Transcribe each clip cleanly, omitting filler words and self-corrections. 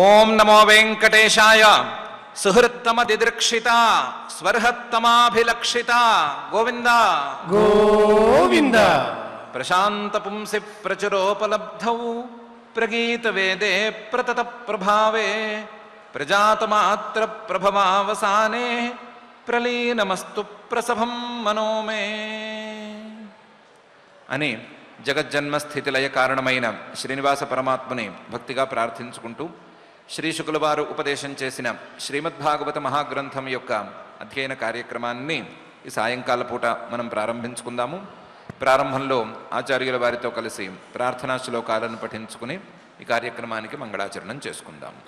ఓం నమో వెంకటేశాయ. సుహృత్తమదిదృక్షిత స్వర్హత్తమాభిలక్షిత గోవింద గోవింద. ప్రశాంత పుంసి ప్రచురోపలబ్ధౌ ప్రగీత వేదే ప్రతత ప్రభావే ప్రజాతమాత్ర ప్రభవావసానే ప్రలీనమస్తు ప్రసభం మనోమే అని జగజ్జన్మస్థితిలయ కారణమైన శ్రీనివాస పరమాత్మని భక్తిగా ప్రార్థించుకుంటూ శ్రీ శుకుల వారు ఉపదేశం చేసిన శ్రీమద్భాగవత మహాగ్రంథం యొక్క అధ్యయన కార్యక్రమాన్ని ఈ సాయంకాల పూట మనం ప్రారంభించుకుందాము. ప్రారంభంలో ఆచార్యుల వారితో కలిసి ప్రార్థనా శ్లోకాలను పఠించుకుని ఈ కార్యక్రమానికి మంగళాచరణం చేసుకుందాము.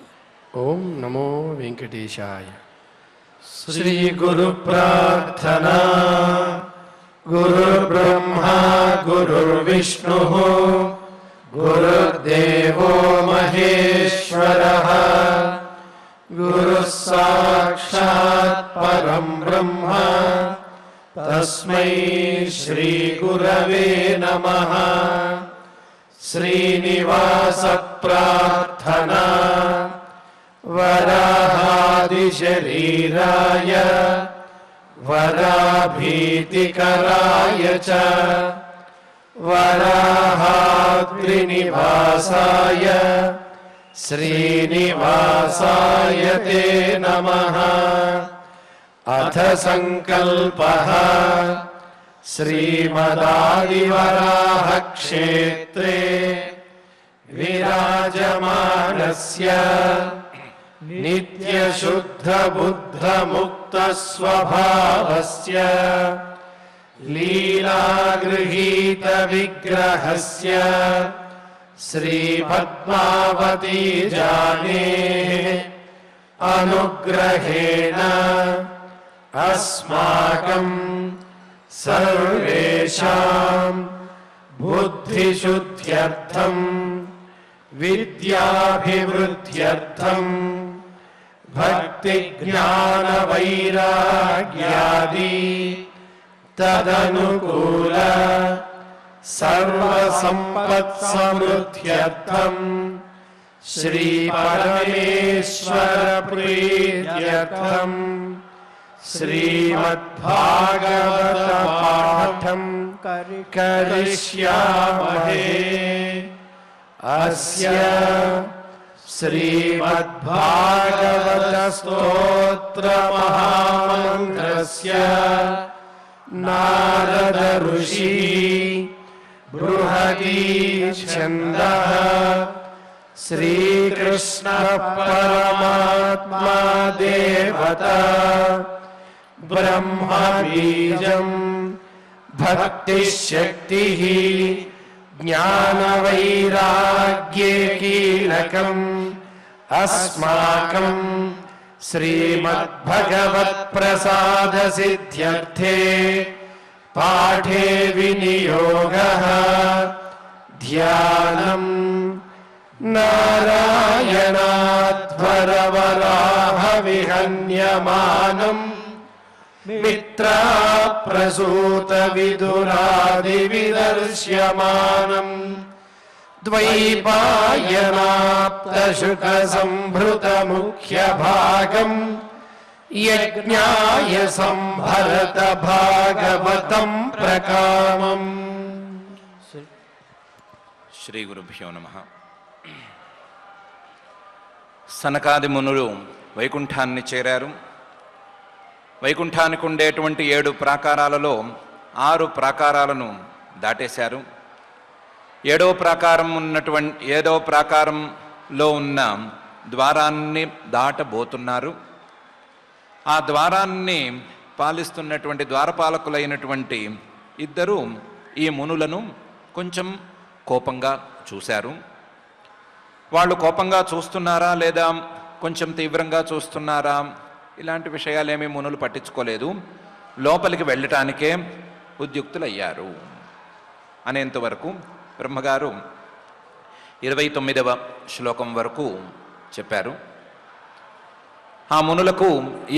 ఓం నమో వెంకటేశాయ. శ్రీ గురు ప్రార్థనా. గురుర్బ్రహ్మా గురుర్విష్ణుః గురుర్దేవో మహేశ్వరః గురుః సాక్షాత్ పరం బ్రహ్మ తస్మై శ్రీ గురవే నమః. శ్రీనివాస ప్రార్థనా. వరాహాది శరీరాయ వరాభీతికరాయ చ వరాహాద్రినివాసాయ శ్రీనివాసాయ తే నమః. అథ సంకల్పః శ్రీమదాదివరాహ క్షేత్రే విరాజమానస్య నిత్యశుద్ధబుద్ధముక్తస్వభావస్య లీలాగృహీతవిగ్రహస్య శ్రీపద్మావతీ జానేః అనుగ్రహేణ అస్మాకం సర్వేషాం బుద్ధిశుద్ధ్యర్థం విద్యాభివృద్ధ్యర్థం భక్తి జ్ఞాన వైరాగ్యాది తదనుకూల సర్వసంపత్ సమృద్ధ్యర్థం శ్రీ పరమేశ్వర ప్రీత్యర్థం శ్రీమద్భాగవత పాఠం కరిష్యామహే. అస్య శ్రీమద్భాగవత స్తోత్ర మహామంత్రస్య నారద ఋషి బృహదీ ఛందః శ్రీకృష్ణ పరమాత్మా దేవత బ్రహ్మ బీజం భక్తి శక్తి జ్ఞాన వైరాగ్యే కీలకం అస్మాకం శ్రీమద్భగవత్ ప్రసాద సిద్ధ్యర్థే పాఠే వినియోగః ధ్యానం నారాయణాధ్వరవరాహ విహన్యమానం మిత్రాప్రసూత విదురాది విదర్శ్యమానం ద్వైపాయనాప్తశుక సంభృత ముఖ్య భాగం యజ్ఞాయ సంభరత భాగవతం ప్రకామం. శ్రీ గురుభ్యో నమః. సనకాది మునులు వైకుంఠాన్ని చేరారు. వైకుంఠానికి ఉండేటువంటి 7 ప్రాకారాలలో 6 ప్రాకారాలను దాటేశారు. 7వ ప్రాకారంలో ఉన్న ద్వారాన్ని దాటబోతున్నారు. ఆ ద్వారాన్ని పాలిస్తున్నటువంటి ద్వారపాలకులైనటువంటి 2 ఈ మునులను కొంచెం కోపంగా చూశారు. వాళ్ళు కోపంగా చూస్తున్నారా లేదా కొంచెం తీవ్రంగా చూస్తున్నారా ఇలాంటి విషయాలేమీ మునులు పట్టించుకోలేదు. లోపలికి వెళ్ళటానికే ఉద్యుక్తులయ్యారు అనేంతవరకు బ్రహ్మగారు 29వ శ్లోకం వరకు చెప్పారు. ఆ మునులకు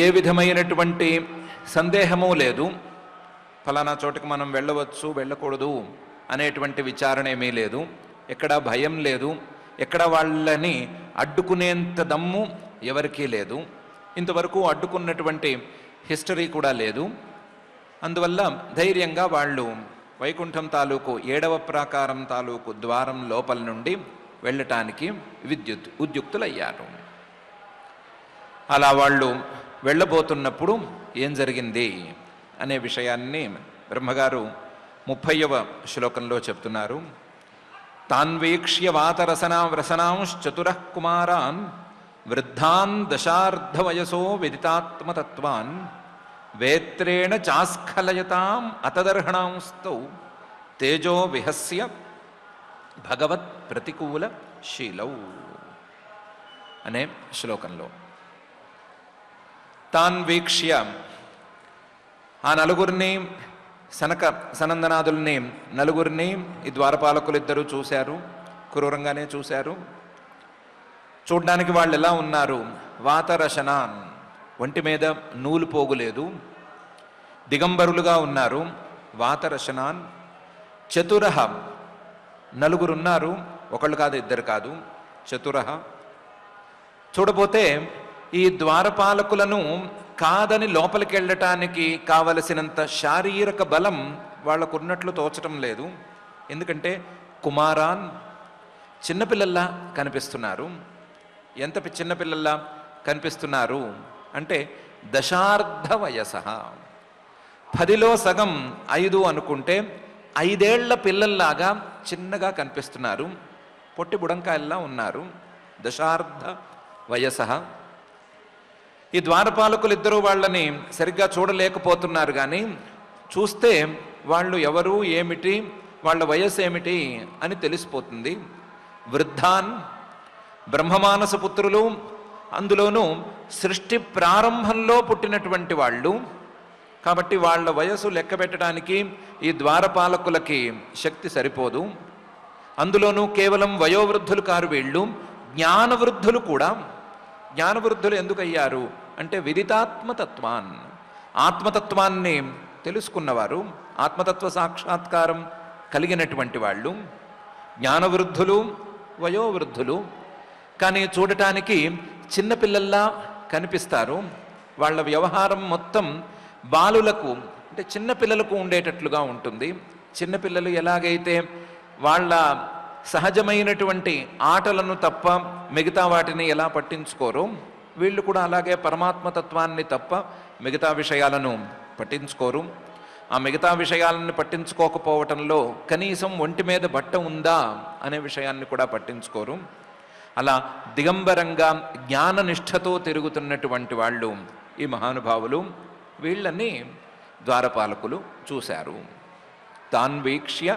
ఏ విధమైనటువంటి సందేహము లేదు. ఫలానా చోటుకు మనం వెళ్ళవచ్చు వెళ్ళకూడదు అనేటువంటి విచారణ ఏమీ లేదు. ఎక్కడా భయం లేదు, ఎక్కడ వాళ్ళని అడ్డుకునేంత దమ్ము ఎవరికీ లేదు. ఇంతవరకు అడ్డుకున్నటువంటి హిస్టరీ కూడా లేదు. అందువల్ల ధైర్యంగా వాళ్ళు వైకుంఠం తాలూకు 7వ ప్రాకారం తాలూకు ద్వారం లోపల నుండి వెళ్ళటానికి ఉద్యుక్తులయ్యారు. అలా వాళ్ళు వెళ్ళబోతున్నప్పుడు ఏం జరిగింది అనే విషయాన్ని బ్రహ్మగారు 30వ శ్లోకంలో చెప్తున్నారు. తాన్వీక్ష్య వాతరసనాంశ్చతురః కుమారాన్ వృద్ధాన్ దశార్ధవయసో విదితాత్మతత్వాన్ వేత్రేణ చాస్ఖలయతాం అతదర్హణాంస్తౌ తేజో విహస్య భగవత్ ప్రతికూల శీలౌ అనే శ్లోకంలో తాన్వీక్ష్య ఆ నలుగురిని సనందనాదుల్ని నలుగురిని ఈ ద్వారపాలకులిద్దరూ చూశారు. క్రూరంగానే చూశారు. చూడ్డానికి వాళ్ళు ఎలా ఉన్నారు? వాతరశనాన్, ఒంటి మీద నూలు పోగులేదు, దిగంబరులుగా ఉన్నారు. వాతరశనాన్ చతురః, నలుగురున్నారు, ఒకళ్ళు కాదు ఇద్దరు కాదు, చతురః. చూడబోతే ఈ ద్వారపాలకులను కాదని లోపలికి వెళ్ళటానికి కావలసినంత శారీరక బలం వాళ్ళకున్నట్లు తోచటం లేదు. ఎందుకంటే కుమారాన్, చిన్నపిల్లల్లా కనిపిస్తున్నారు. ఎంత చిన్నపిల్లల్లా కనిపిస్తున్నారు అంటే దశార్ధ వయస, 10లో సగం 5 అనుకుంటే 5 ఏళ్ల పిల్లల్లాగా చిన్నగా కనిపిస్తున్నారు. పొట్టి బుడంకాయల్లా ఉన్నారు. దశార్ధ వయస. ఈ ద్వారపాలకులిద్దరూ వాళ్ళని సరిగ్గా చూడలేకపోతున్నారు. కానీ చూస్తే వాళ్ళు ఎవరు, ఏమిటి, వాళ్ళ వయస్సు ఏమిటి అని తెలిసిపోతుంది. వృద్ధాన్, బ్రహ్మమానస పుత్రులు, అందులోనూ సృష్టి ప్రారంభంలో పుట్టినటువంటి వాళ్ళు. కాబట్టి వాళ్ళ వయసు లెక్క పెట్టడానికి ఈ ద్వారపాలకులకి శక్తి సరిపోదు. అందులోనూ కేవలం వయోవృద్ధులు కారు వీళ్ళు, జ్ఞానవృద్ధులు కూడా. జ్ఞానవృద్ధులు ఎందుకయ్యారు అంటే విదితాత్మతత్వాన్, ఆత్మతత్వాన్ని తెలుసుకున్నవారు, ఆత్మతత్వ సాక్షాత్కారం కలిగినటువంటి వాళ్ళు. జ్ఞానవృద్ధులు, వయోవృద్ధులు. కానీ చూడటానికి చిన్నపిల్లల్లా కనిపిస్తారు. వాళ్ళ వ్యవహారం మొత్తం బాలులకు అంటే చిన్నపిల్లలకు ఉండేటట్లుగా ఉంటుంది. చిన్నపిల్లలు ఎలాగైతే వాళ్ళ సహజమైనటువంటి ఆటలను తప్ప మిగతా వాటిని ఎలా పట్టించుకోరో, వీళ్ళు కూడా అలాగే పరమాత్మతత్వాన్ని తప్ప మిగతా విషయాలను పట్టించుకోరు. ఆ మిగతా విషయాలను పట్టించుకోకపోవటంలో కనీసం ఒంటి మీద బట్ట ఉందా అనే విషయాన్ని కూడా పట్టించుకోరు. అలా దిగంబరంగా జ్ఞాననిష్టతో తిరుగుతున్నటువంటి వాళ్ళు ఈ మహానుభావులు. వీళ్ళని ద్వారపాలకులు చూశారు. తాన్వీక్ష్య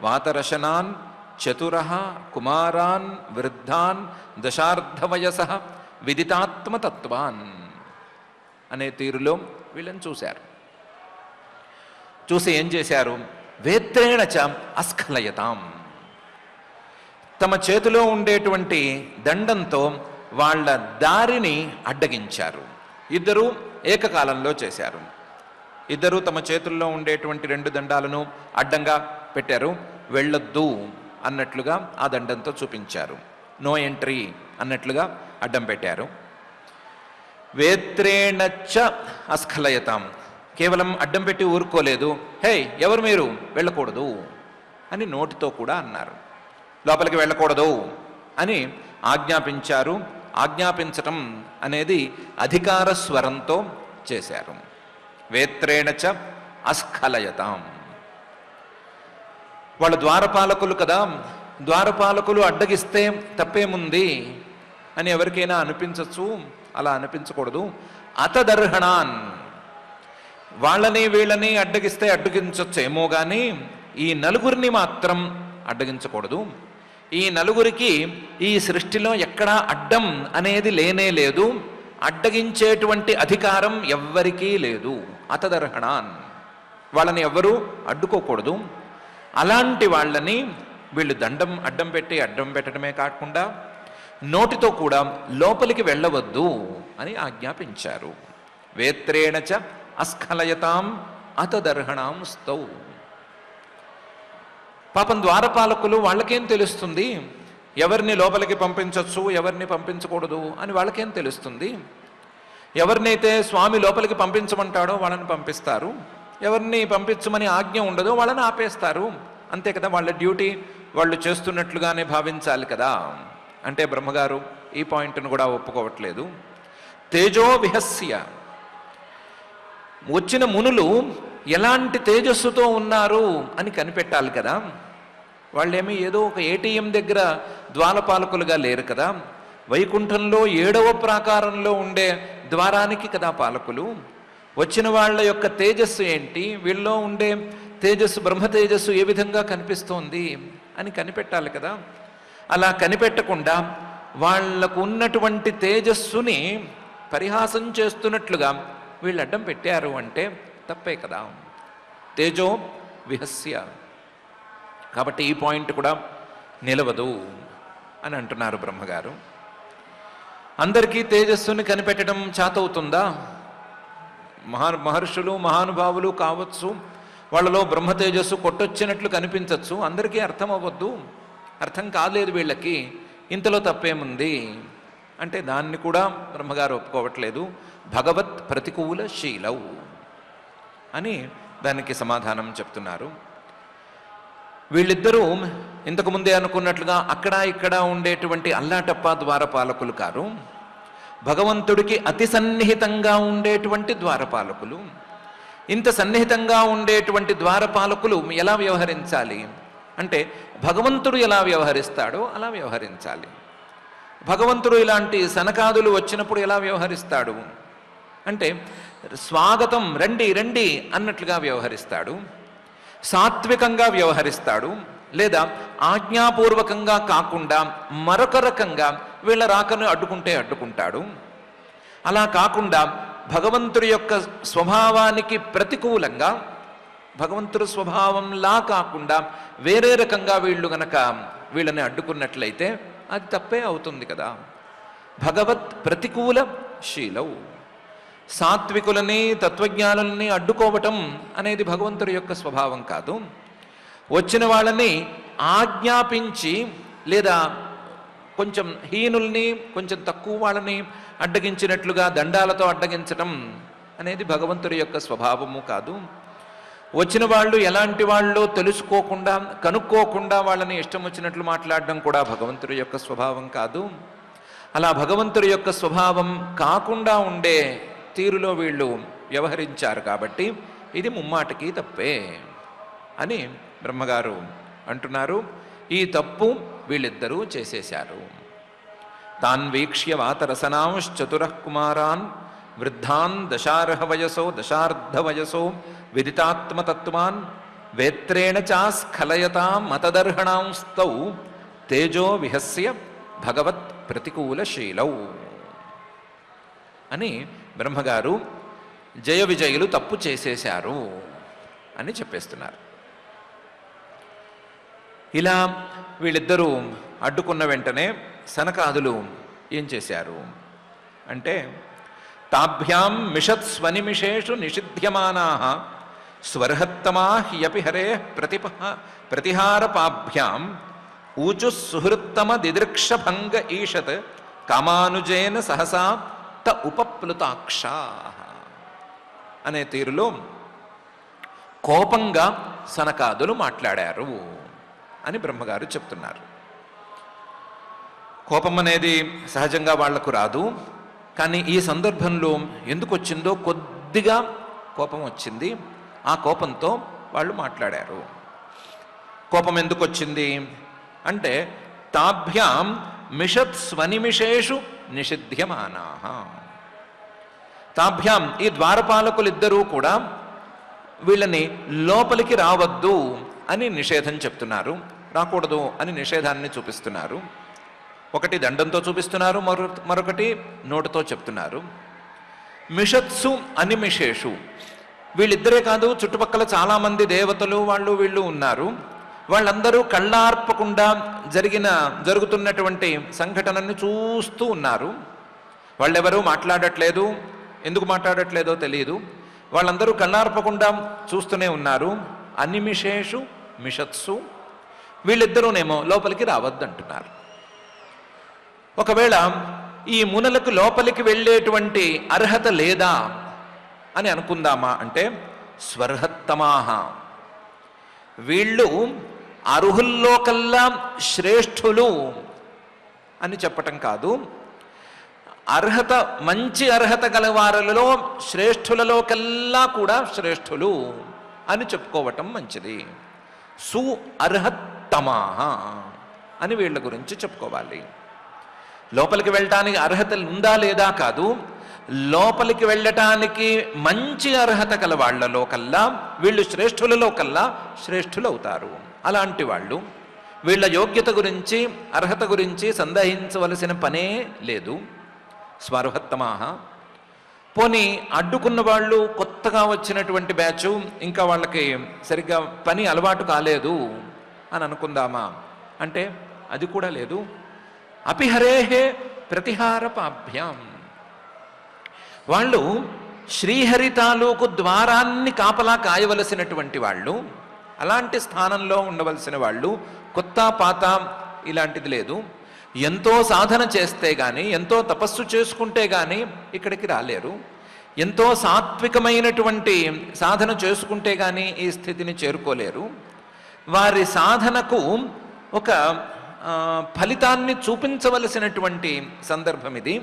వాతరశనాన్ చతురః కుమారాన్ వృద్ధాన్ దశార్ధవయస విదితాత్మతత్వాన్ అనే తీరులో వీళ్ళని చూశారు. చూసి ఏం చేశారు? వేత్రేణ చ అస్ఖలయతాం, తమ చేతిలో ఉండేటువంటి దండంతో వాళ్ళ దారిని అడ్డగించారు. ఇద్దరూ ఏకకాలంలో చేశారు. ఇద్దరూ తమ చేతుల్లో ఉండేటువంటి 2 దండాలను అడ్డంగా పెట్టారు. వెళ్ళొద్దు అన్నట్లుగా ఆ దండంతో చూపించారు. నో ఎంట్రీ అన్నట్లుగా అడ్డం పెట్టారు. వేత్రేణ చ అస్ఖలయతాం, కేవలం అడ్డం పెట్టి ఊరుకోలేదు. హే, ఎవరు మీరు, వెళ్ళకూడదు అని నోటితో కూడా అన్నారు. లోపలికి వెళ్ళకూడదు అని ఆజ్ఞాపించారు. ఆజ్ఞాపించటం అనేది అధికార స్వరంతో చేశారు. వేత్రేణ చ అస్ఖలయతాం. వాళ్ళు ద్వారపాలకులు కదా, ద్వారపాలకులు అడ్డగిస్తే తప్పేముంది అని ఎవరికైనా అనిపించచ్చు. అలా అనిపించకూడదు. అతదర్హణాన్, వాళ్ళని వీళ్ళని అడ్డగిస్తే అడ్డగించచ్చేమో కానీ ఈ నలుగురిని మాత్రం అడ్డగించకూడదు. ఈ నలుగురికి ఈ సృష్టిలో ఎక్కడా అడ్డం అనేది లేనే లేదు. అడ్డగించేటువంటి అధికారం ఎవ్వరికీ లేదు. అతదర్హణాన్, వాళ్ళని ఎవ్వరూ అడ్డుకోకూడదు. అలాంటి వాళ్ళని వీళ్ళు అడ్డం పెట్టడమే కాకుండా నోటితో కూడా లోపలికి వెళ్ళవద్దు అని ఆజ్ఞాపించారు. వేత్రేణ చ అస్ఖలయతాం అతదర్హణాం స్తౌ. పాపం ద్వారపాలకులు వాళ్ళకేం తెలుస్తుంది? ఎవరిని లోపలికి పంపించవచ్చు, ఎవరిని పంపించకూడదు అని వాళ్ళకేం తెలుస్తుంది? ఎవరినైతే స్వామి లోపలికి పంపించమంటాడో వాళ్ళని పంపిస్తారు, ఎవరిని పంపించమని ఆజ్ఞ ఉండదో వాళ్ళని ఆపేస్తారు. అంతే కదా, వాళ్ళ డ్యూటీ వాళ్ళు చేస్తున్నట్లుగానే భావించాలి కదా. అంటే బ్రహ్మగారు ఈ పాయింట్ను కూడా ఒప్పుకోవట్లేదు. తేజో విహస్య, వచ్చిన మునులు ఎలాంటి తేజస్సుతో ఉన్నారు అని కనిపెట్టాలి కదా. వాళ్ళేమీ ఏదో ఒక ఏటీఎం దగ్గర ద్వారపాలకులుగా లేరు కదా. వైకుంఠంలో 7వ ప్రాకారంలో ఉండే ద్వారానికి కదా పాలకులు. వచ్చిన వాళ్ళ యొక్క తేజస్సు ఏంటి, వీళ్ళలో ఉండే తేజస్సు, బ్రహ్మ తేజస్సు ఏ విధంగా కనిపిస్తోంది అని కనిపెట్టాలి కదా. అలా కనిపెట్టకుండా వాళ్లకు ఉన్నటువంటి తేజస్సుని పరిహాసం చేస్తున్నట్లుగా వీళ్ళు అడ్డం పెట్టారు అంటే తప్పే కదా. తేజో విహస్య, కాబట్టి ఈ పాయింట్ కూడా నిలవదు అని అంటున్నారు బ్రహ్మగారు. అందరికీ తేజస్సుని కనిపెట్టడం చేతవుతుందా? మహర్షులు మహానుభావులు కావచ్చు, వాళ్ళలో బ్రహ్మ తేజస్సు కొట్టొచ్చినట్లు కనిపించవచ్చు, అందరికీ అర్థం అవ్వద్దు, అర్థం కాలేదు వీళ్ళకి, ఇంతలో తప్పేముంది అంటే దాన్ని కూడా బ్రహ్మగారు ఒప్పుకోవట్లేదు. భగవత్ ప్రతికూల శీలవు అని దానికి సమాధానం చెప్తున్నారు. వీళ్ళిద్దరూ ఇంతకుముందే అనుకున్నట్లుగా అక్కడ ఇక్కడ ఉండేటువంటి అల్లాటప్ప ద్వారపాలకులు కారు, భగవంతుడికి అతి సన్నిహితంగా ఉండేటువంటి ద్వారపాలకులు. ఇంత సన్నిహితంగా ఉండేటువంటి ద్వారపాలకులు ఎలా వ్యవహరించాలి అంటే భగవంతుడు ఎలా వ్యవహరిస్తాడో అలా వ్యవహరించాలి. భగవంతుడు ఇలాంటి సనకాదులు వచ్చినప్పుడు ఎలా వ్యవహరిస్తాడు అంటే స్వాగతం, రండి రండి అన్నట్లుగా వ్యవహరిస్తాడు, సాత్వికంగా వ్యవహరిస్తాడు, లేదా ఆజ్ఞాపూర్వకంగా కాకుండా మరొక రకంగా వీళ్ళ రాకను అడ్డుకుంటే అడ్డుకుంటాడు. అలా కాకుండా భగవంతుడి యొక్క స్వభావానికి ప్రతికూలంగా, భగవంతుడి స్వభావంలా కాకుండా వేరే రకంగా వీళ్ళు గనక వీళ్ళని అడ్డుకున్నట్లయితే అది తప్పే అవుతుంది కదా. భగవత్ ప్రతికూల శీలవు, సాత్వికులని తత్వజ్ఞానులని అడ్డుకోవటం అనేది భగవంతుడి యొక్క స్వభావం కాదు. వచ్చిన వాళ్ళని ఆజ్ఞాపించి లేదా కొంచెం హీనుల్ని, కొంచెం తక్కువ వాళ్ళని అడ్డగించినట్లుగా దండాలతో అడ్డగించటం అనేది భగవంతుడి యొక్క స్వభావము కాదు. వచ్చిన వాళ్ళు ఎలాంటి వాళ్ళు తెలుసుకోకుండా, కనుక్కోకుండా వాళ్ళని ఇష్టం వచ్చినట్లు మాట్లాడడం కూడా భగవంతుడి యొక్క స్వభావం కాదు. అలా భగవంతుడి యొక్క స్వభావం కాకుండా ఉండే తీరులో వీళ్ళు వ్యవహరించారు కాబట్టి ఇది ముమ్మాటికి తప్పే అని బ్రహ్మగారు అంటున్నారు. ఈ తప్పు వీళ్ళిద్దరూ చేసేశారు. తాన్ వీక్ష్య వాతరసనాంశ్చతురః కుమారాన్ వృద్ధాన్ దశార్ధవయసో విదితాత్మతత్వాన్ వేత్రేణ చాస్ఖలయతాం మతదర్హణాంస్తౌ తేజో విహస్య భగవత్ ప్రతికూలశీలౌ అని బ్రహ్మగారు జయ విజయులు తప్పు చేసేశారు అని చెప్పేస్తున్నారు. ఇలా వీళ్ళిద్దరూ అడ్డుకున్న వెంటనే సనకాదులు ఏం చేశారు అంటే తాభ్యాం మిషత్స్వనిమిషేషు నిషిధ్యమానాః స్వర్హత్తమా హ్యపి హరే ప్రతిహారపాభ్యాం ఊచు సుహృత్తమ దిదృక్షభంగ ఈషత్ కామానుజేన సహసా త ఉపప్లుతాక్షాః అనే తీరులో కోపంగా సనకాదులు మాట్లాడారు అని బ్రహ్మగారు చెప్తున్నారు. కోపం అనేది సహజంగా వాళ్లకు రాదు, కానీ ఈ సందర్భంలో ఎందుకు వచ్చిందో కొద్దిగా కోపం వచ్చింది. ఆ కోపంతో వాళ్ళు మాట్లాడారు. కోపం ఎందుకు వచ్చింది అంటే తాభ్యాం మిషత్ స్వనిమిషేషు నిషిధ్యమానాః. తాభ్యాం ఈ ద్వారపాలకులిద్దరూ కూడా వీళ్ళని లోపలికి రావద్దు అని నిషేధం చెప్తున్నారు, రాకూడదు అని నిషేధాన్ని చూపిస్తున్నారు. ఒకటి దండంతో చూపిస్తున్నారు, మరొకటి నోటితో చెప్తున్నారు. మిషత్సు అనిమిషేషు, వీళ్ళిద్దరే కాదు, చుట్టుపక్కల చాలామంది దేవతలు వాళ్ళు వీళ్ళు ఉన్నారు. వాళ్ళందరూ కళ్ళార్పకుండా జరుగుతున్నటువంటి సంఘటనని చూస్తూ ఉన్నారు. వాళ్ళెవరూ మాట్లాడట్లేదు, ఎందుకు మాట్లాడట్లేదో తెలియదు. వాళ్ళందరూ కళ్ళార్పకుండా చూస్తూనే ఉన్నారు. అనిమిషేషు మిషత్సు, వీళ్ళిద్దరూనేమో లోపలికి రావద్దంటున్నారు. ఒకవేళ ఈ మునులకు లోపలికి వెళ్ళేటువంటి అర్హత లేదా అని అనుకుందామా అంటే స్వర్హత్తమాహ, వీళ్ళు అర్హుల్లో కల్లా శ్రేష్ఠులు అని చెప్పటం కాదు, అర్హత మంచి అర్హత గలవారులలో శ్రేష్ఠులలో కల్లా కూడా శ్రేష్ఠులు అని చెప్పుకోవటం మంచిది. సు అర్హత్తమాహ అని వీళ్ళ గురించి చెప్పుకోవాలి. లోపలికి వెళ్ళటానికి అర్హత ఉందా లేదా కాదు, లోపలికి వెళ్ళటానికి మంచి అర్హత గల వాళ్ళలో కల్లా వీళ్ళు శ్రేష్ఠులలో కల్లా శ్రేష్ఠులు అవుతారు. అలాంటి వాళ్ళు వీళ్ళ యోగ్యత గురించి అర్హత గురించి సందేహించవలసిన పనే లేదు. స్వర్హత్తమాహ. పోనీ అడ్డుకున్న వాళ్ళు కొత్తగా వచ్చినటువంటి బ్యాచు, ఇంకా వాళ్ళకి సరిగ్గా పని అలవాటు కాలేదు అని అనుకుందామా అంటే అది కూడా లేదు. అపిహరేహే ప్రతిహార పాభ్యాం, వాళ్ళు శ్రీహరి తాలూకు ద్వారాన్ని కాపలా కాయవలసినటువంటి వాళ్ళు, అలాంటి స్థానంలో ఉండవలసిన వాళ్ళు. కొత్త పాత ఇలాంటిది లేదు. ఎంతో సాధన చేస్తే కానీ, ఎంతో తపస్సు చేసుకుంటే కానీ ఇక్కడికి రాలేరు. ఎంతో సాత్వికమైనటువంటి సాధన చేసుకుంటే కానీ ఈ స్థితిని చేరుకోలేరు. వారి సాధనకు ఒక ఫలితాన్ని చూపించవలసినటువంటి సందర్భం ఇది.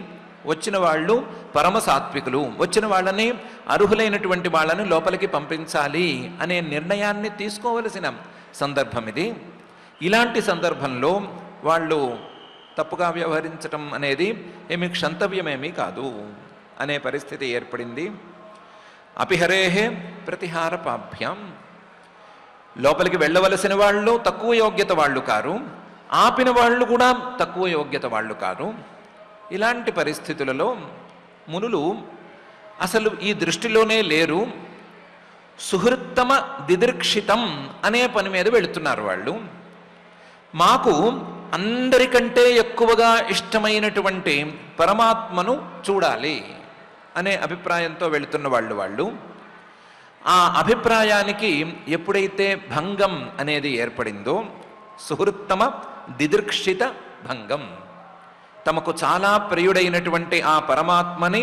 వచ్చిన వాళ్ళు పరమ సాత్వికులు, వచ్చిన వాళ్ళని అర్హులైనటువంటి వాళ్ళని లోపలికి పంపించాలి అనే నిర్ణయాన్ని తీసుకోవలసిన సందర్భం ఇది. ఇలాంటి సందర్భంలో వాళ్ళు తప్పుగా వ్యవహరించటం అనేది ఏమి క్షంతవ్యమేమీ కాదు అనే పరిస్థితి ఏర్పడింది. అపిహరేహే ప్రతిహార పాభ్యాం, లోపలికి వెళ్ళవలసిన వాళ్ళు తక్కువ యోగ్యత వాళ్ళు కారు, ఆపిన వాళ్ళు కూడా తక్కువ యోగ్యత వాళ్ళు కారు. ఇలాంటి పరిస్థితులలో మునులు అసలు ఈ దృష్టిలోనే లేరు. సుహృత్తమ దిదృక్షితం అనే పని మీద వెళుతున్నారు వాళ్ళు. మాకు అందరికంటే ఎక్కువగా ఇష్టమైనటువంటి పరమాత్మను చూడాలి అనే అభిప్రాయంతో వెళుతున్న వాళ్ళు. ఆ అభిప్రాయానికి ఎప్పుడైతే భంగం అనేది ఏర్పడిందో, సుహృత్తమ దిదృక్షిత భంగం, తమకు చాలా ప్రియుడైనటువంటి ఆ పరమాత్మని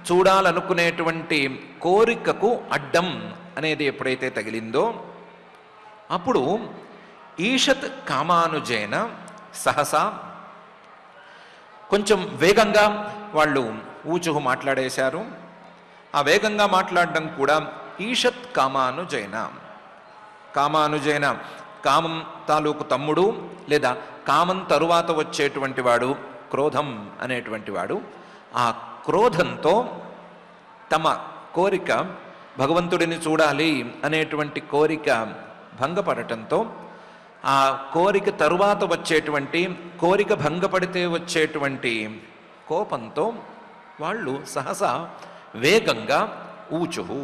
చూడాలనుకునేటువంటి కోరికకు అడ్డం అనేది ఎప్పుడైతే తగిలిందో, అప్పుడు ఈషత్ కామానుజేన సహసా, కొంచెం వేగంగా వాళ్ళు ఊచుహు మాట్లాడేశారు. ఆ వేగంగా మాట్లాడడం కూడా ఈషత్ కామానుజైన, కామానుజైన కామం తాలూకు తమ్ముడు లేదా కామం తరువాత వచ్చేటువంటి వాడు క్రోధం అనేటువంటి వాడు. ఆ క్రోధంతో తమ కోరిక, భగవంతుడిని చూడాలి అనేటువంటి కోరిక భంగపడటంతో, ఆ కోరిక తరువాత వచ్చేటువంటి, కోరిక భంగపడితే వచ్చేటువంటి కోపంతో వాళ్ళు సహసా వేగంగా ఊచుహు.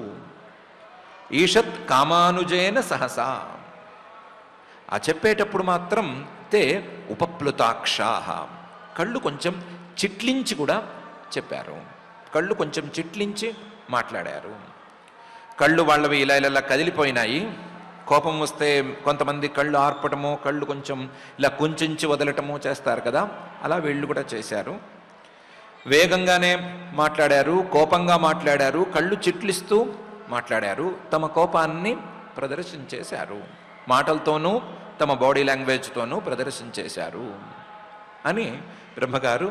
ఈషత్ కామానుజేన సహసా. ఆ చెప్పేటప్పుడు మాత్రం తే ఉపప్లుతాక్షాః, కళ్ళు కొంచెం చిట్లించి కూడా చెప్పారు. కళ్ళు కొంచెం చిట్లించి మాట్లాడారు. కళ్ళు వాళ్ళవి ఇలా ఇలా కదిలిపోయినాయి. కోపం వస్తే కొంతమంది కళ్ళు ఆర్పటము, కళ్ళు కొంచెం ఇలా కుంచించి వదలటము చేస్తారు కదా, అలా వీళ్ళు కూడా చేశారు. వేగంగానే మాట్లాడారు, కోపంగా మాట్లాడారు, కళ్ళు చిట్లిస్తూ మాట్లాడారు, తమ కోపాన్ని ప్రదర్శించేశారు, మాటలతోనూ తమ బాడీ లాంగ్వేజ్తోనూ ప్రదర్శించేశారు అని బ్రహ్మగారు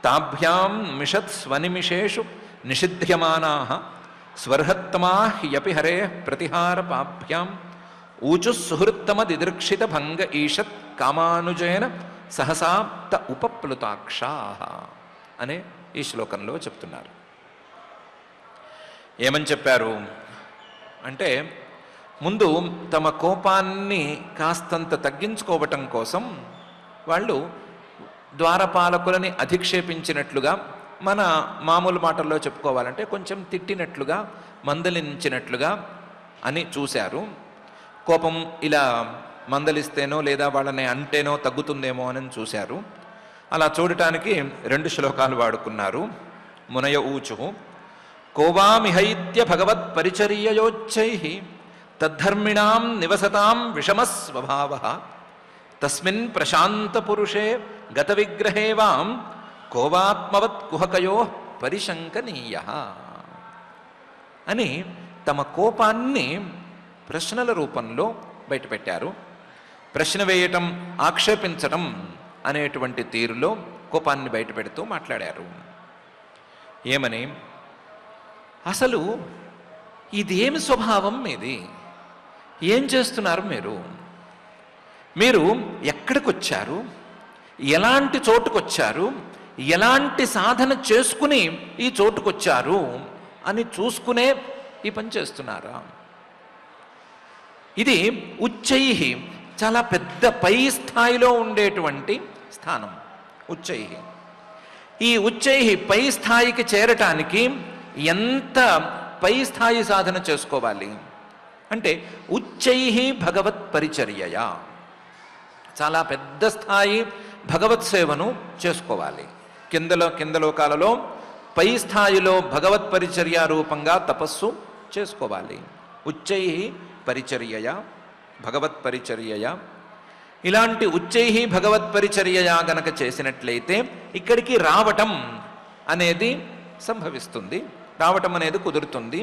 తాభ్యాం మిషత్ స్వనిమిషేషు నిషిధ్యమానాః స్వర్హత్తమాః యపి హరేః ప్రతిహార పాభ్యాం ఊచు సుహృత్తమ దిదృక్షిత భంగ ఈషత్ కామానుజేన సహసాప్త ఉపప్లుతాక్షాః అనే ఈ శ్లోకంలో చెప్తున్నారు. ఏమని చెప్పారు అంటే, ముందు తమ కోపాన్ని కాస్తంత తగ్గించుకోవటం కోసం వాళ్ళు ద్వారపాలకులని అధిక్షేపించినట్లుగా, మన మామూలు మాటల్లో చెప్పుకోవాలంటే కొంచెం తిట్టినట్లుగా, మందలించినట్లుగా అని చూశారు. కోపం ఇలా మందలిస్తేనో లేదా వాళ్ళని అంటేనో తగ్గుతుందేమో అని చూశారు. అలా చూడటానికి 2 శ్లోకాలు వాడుకున్నారు. మునయ ఊచు కోవామిహైత్య భగవత్ పరిచర్యయోచ్చైః తద్ధర్మిణాం నివసతాం విషమస్వభావః తస్మిన్ ప్రశాంత పురుషే గత విగ్రహే వాం కోవాత్మవత్ కుహకయో పరిశంకనీయ అని తమ కోపాన్ని ప్రశ్నల రూపంలో బయటపెట్టారు. ప్రశ్న వేయటం, ఆక్షేపించటం అనేటువంటి తీరులో కోపాన్ని బయటపెడుతూ మాట్లాడారు. ఏమని? అసలు ఇదేమి స్వభావం మీది? ఏం చేస్తున్నారు మీరు? మీరు ఎక్కడికొచ్చారు? ఎలాంటి చోటుకొచ్చారు? ఎలాంటి సాధన చేసుకుని ఈ చోటుకొచ్చారు అని చూసుకునే ఈ పని చేస్తున్నారా? ఇది ఉచ్చైహి, చాలా పెద్ద పై స్థాయిలో ఉండేటువంటి స్థానం ఉచ్చైహి. ఈ ఉచ్చైహి పై స్థాయికి చేరటానికి ఎంత పై స్థాయి సాధన చేసుకోవాలి అంటే ఉచ్చైహి భగవత్ పరిచర్యయ, చాలా పెద్ద స్థాయి భగవత్ సేవను చేసుకోవాలి. కింద లోకాలలో పై స్థాయిలో భగవత్ పరిచర్య రూపంగా తపస్సు చేసుకోవాలి. ఉచ్చైహి పరిచర్యయ భగవత్ పరిచర్యయ. ఇలాంటి ఉచ్చైహి భగవత్ పరిచర్యయ గనక చేసినట్లయితే ఇక్కడికి రావటం అనేది సంభవిస్తుంది, రావటం అనేది కుదురుతుంది.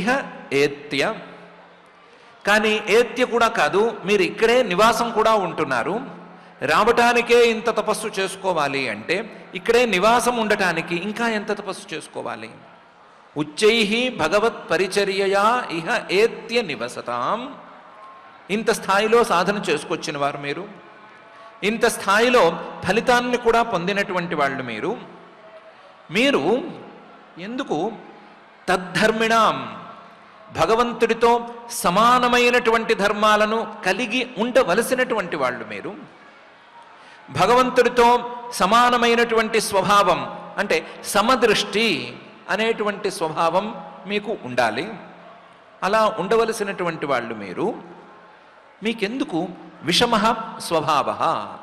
ఇహ ఏత్య, కానీ ఏత్య కూడా కాదు, మీరు ఇక్కడే నివాసం కూడా ఉంటున్నారు. రావటానికే ఇంత తపస్సు చేసుకోవాలి అంటే ఇక్కడే నివాసం ఉండటానికి ఇంకా ఎంత తపస్సు చేసుకోవాలి? ఉచ్చైహి భగవత్ పరిచర్యయా ఇహ ఏత్య నివసతాం. ఇంత స్థాయిలో సాధన చేసుకొచ్చిన వారు మీరు, ఇంత స్థాయిలో ఫలితాన్ని కూడా పొందినటువంటి వాళ్ళు మీరు ఎందుకు తద్ధర్మిణాం, భగవంతుడితో సమానమైనటువంటి ధర్మాలను కలిగి ఉండవలసినటువంటి వాళ్ళు మీరు, భగవంతుడితో సమానమైనటువంటి స్వభావం అంటే సమదృష్టి అనేటువంటి స్వభావం మీకు ఉండాలి. అలా ఉండవలసినటువంటి వాళ్ళు మీకెందుకు విషమ స్వభావ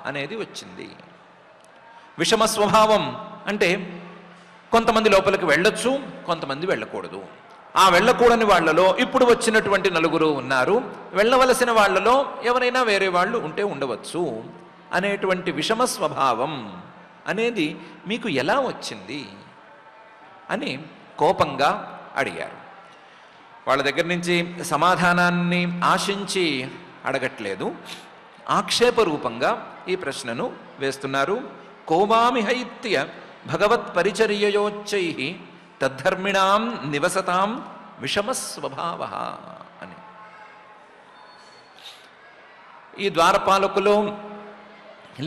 అనేది వచ్చింది? విషమ స్వభావం అంటే కొంతమంది లోపలికి వెళ్ళొచ్చు, కొంతమంది వెళ్ళకూడదు. ఆ వెళ్ళకూడని వాళ్ళలో ఇప్పుడు వచ్చినటువంటి నలుగురు ఉన్నారు, వెళ్ళవలసిన వాళ్ళలో ఎవరైనా వేరే వాళ్ళు ఉంటే ఉండవచ్చు అనేటువంటి విషమ స్వభావం అనేది మీకు ఎలా వచ్చింది అని కోపంగా అడిగారు. వాళ్ళ దగ్గర నుంచి సమాధానాన్ని ఆశించి అడగట్లేదు, ఆక్షేప రూపంగా ఈ ప్రశ్నను వేస్తున్నారు. కోమామిహైత్య భగవత్ పరిచర్యయోచ్చై తద్ధర్మిణాం నివసతాం విషమస్వభావ అని. ఈ ద్వారపాలకులు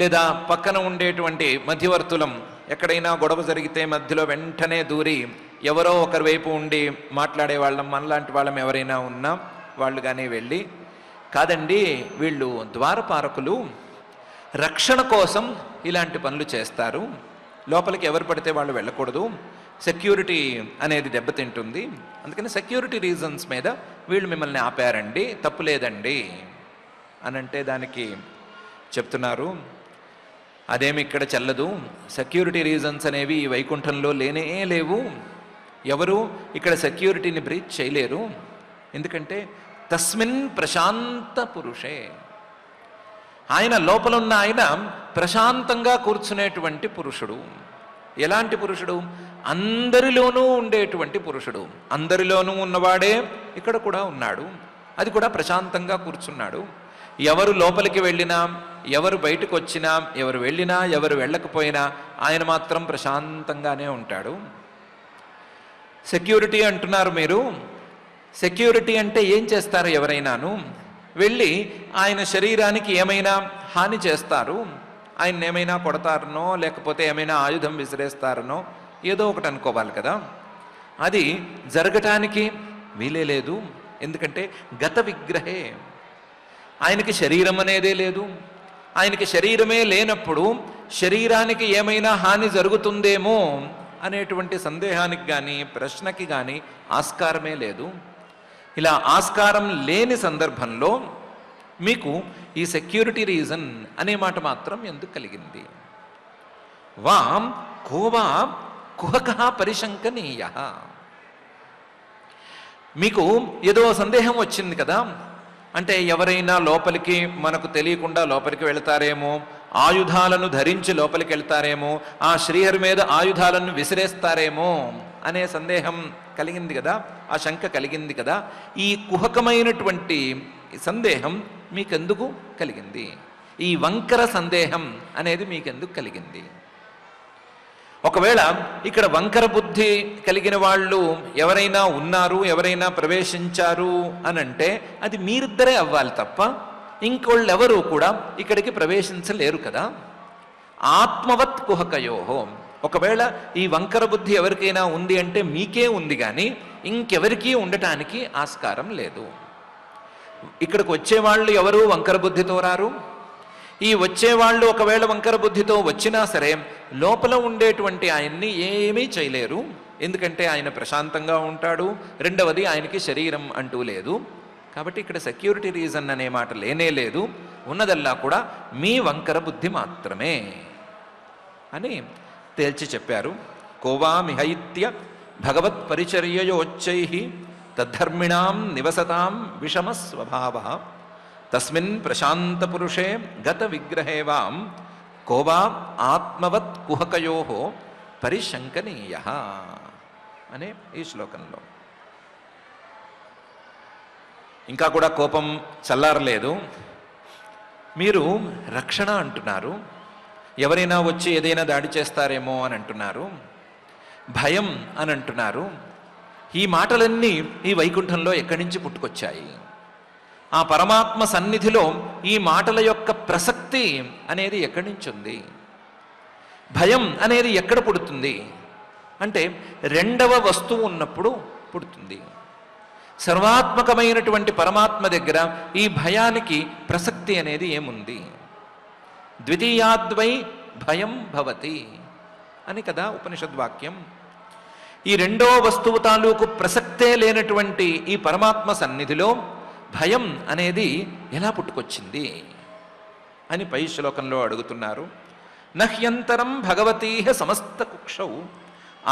లేదా పక్కన ఉండేటువంటి మధ్యవర్తులం ఎక్కడైనా గొడవ జరిగితే మధ్యలో వెంటనే దూరి ఎవరో ఒకరి వైపు ఉండి మాట్లాడే వాళ్ళం, మనలాంటి వాళ్ళం ఎవరైనా ఉన్నా వాళ్ళు కానీ వెళ్ళి, కాదండి వీళ్ళు ద్వారపాలకులు రక్షణ కోసం ఇలాంటి పనులు చేస్తారు, లోపలికి ఎవరు పడితే వాళ్ళు వెళ్ళకూడదు, సెక్యూరిటీ అనేది దెబ్బతింటుంది, అందుకని సెక్యూరిటీ రీజన్స్ మీద వీళ్ళు మిమ్మల్ని ఆపారండి, తప్పు లేదండి అని అంటే దానికి చెప్తున్నారు, అదేమి ఇక్కడ చెల్లదు, సెక్యూరిటీ రీజన్స్ అనేవి ఈ వైకుంఠంలో లేనే లేవు, ఎవరు ఇక్కడ సెక్యూరిటీని బ్రీచ్ చేయలేరు, ఎందుకంటే తస్మిన్ ప్రశాంత పురుషే, ఆయన లోపల ఉన్న ఆయన ప్రశాంతంగా కూర్చునేటువంటి పురుషుడు. ఎలాంటి పురుషుడు? అందరిలోనూ ఉండేటువంటి పురుషుడు. అందరిలోనూ ఉన్నవాడే ఇక్కడ కూడా ఉన్నాడు, అది కూడా ప్రశాంతంగా కూర్చున్నాడు. ఎవరు లోపలికి వెళ్ళినా, ఎవరు బయటకు వచ్చినా, ఎవరు వెళ్ళినా ఎవరు వెళ్ళకపోయినా ఆయన మాత్రం ప్రశాంతంగానే ఉంటాడు. సెక్యూరిటీ అంటున్నారు మీరు, సెక్యూరిటీ అంటే ఏం చేస్తారు? ఎవరైనాను వెళ్ళి ఆయన శరీరానికి ఏమైనా హాని చేస్తారు, ఆయన ఏమైనా కొడతారనో లేకపోతే ఏమైనా ఆయుధం విసిరేస్తారనో ఏదో ఒకటి అనుకోవాలి కదా. అది జరగటానికి వీలే లేదు, ఎందుకంటే గత విగ్రహే, ఆయనకి శరీరం అనేదే లేదు. ఆయనకి శరీరమే లేనప్పుడు శరీరానికి ఏమైనా హాని జరుగుతుందేమో అనేటువంటి సందేహానికి కానీ ప్రశ్నకి కానీ ఆస్కారమే లేదు. ఇలా ఆస్కారం లేని సందర్భంలో మీకు ఈ సెక్యూరిటీ రీజన్ అనే మాట మాత్రం ఎందుకు కలిగింది? వాం కోవా కుహక పరిశంకనీయ. మీకు ఏదో సందేహం వచ్చింది కదా, అంటే ఎవరైనా లోపలికి మనకు తెలియకుండా లోపలికి వెళతారేమో, ఆయుధాలను ధరించి లోపలికి వెళ్తారేమో, ఆ శ్రీహరి మీద ఆయుధాలను విసిరేస్తారేమో అనే సందేహం కలిగింది కదా, ఆ శంక కలిగింది కదా. ఈ కుహకమైనటువంటి సందేహం మీకెందుకు కలిగింది? ఈ వంకర సందేహం అనేది మీకెందుకు కలిగింది? ఒకవేళ ఇక్కడ వంకర బుద్ధి కలిగిన వాళ్ళు ఎవరైనా ఉన్నారు, ఎవరైనా ప్రవేశించారు అని అంటే అది మీరిద్దరే అవ్వాలి తప్ప ఇంకోళ్ళెవరూ కూడా ఇక్కడికి ప్రవేశించలేరు కదా. ఆత్మవత్ కుహకయోహో, ఒకవేళ ఈ వంకర బుద్ధి ఎవరికైనా ఉంది అంటే మీకే ఉంది, కానీ ఇంకెవరికీ ఉండటానికి ఆస్కారం లేదు. ఇక్కడికి వచ్చేవాళ్ళు ఎవరు వంకర బుద్ధితో రారు. ఈ వచ్చేవాళ్ళు ఒకవేళ వంకర బుద్ధితో వచ్చినా సరే లోపల ఉండేటువంటి ఆయన్ని ఏమీ చేయలేరు. ఎందుకంటే ఆయన ప్రశాంతంగా ఉంటాడు, రెండవది ఆయనకి శరీరం అంటూ లేదు. కాబట్టి ఇక్కడ సెక్యూరిటీ రీజన్ అనే మాట లేనే లేదు. ఉన్నదల్లా కూడా మీ వంకర బుద్ధి మాత్రమే అని తేల్చి చెప్పారు. కోవామిహైత్య భగవత్ పరిచర్యయోచ్చై తద్ధర్మిణాం నివసతాం విషమ స్వభావ తస్మిన్ ప్రశాంత పురుషే గత విగ్రహేవాం కోవా ఆత్మవత్ కుహకయో పరిశంకనీయ అనే ఈ శ్లోకంలో. ఇంకా కూడా కోపం చల్లారలేదు. మీరు రక్షణ అంటున్నారు, ఎవరైనా వచ్చి ఏదైనా దాడి చేస్తారేమో అని అంటున్నారు, భయం అని అంటున్నారు. ఈ మాటలన్నీ ఈ వైకుంఠంలో ఎక్కడి నుంచి పుట్టుకొచ్చాయి? ఆ పరమాత్మ సన్నిధిలో ఈ మాటల యొక్క ప్రసక్తి అనేది ఎక్కడి నుంచి ఉంది? భయం అనేది ఎక్కడ పుడుతుంది అంటే రెండవ వస్తువు ఉన్నప్పుడు పుడుతుంది. సర్వాత్మకమైనటువంటి పరమాత్మ దగ్గర ఈ భయానికి ప్రసక్తి అనేది ఏముంది? ద్వితీయాద్వై భయం భవతి అని కదా ఉపనిషద్వాక్యం. ఈ రెండో వస్తువు తాలూకు ప్రసక్తే లేనటువంటి ఈ పరమాత్మ సన్నిధిలో భయం అనేది ఎలా పుట్టుకొచ్చింది అని పై శ్లోకంలో అడుగుతున్నారు. నహ్యంతరం భగవతీహ సమస్త కుక్షౌ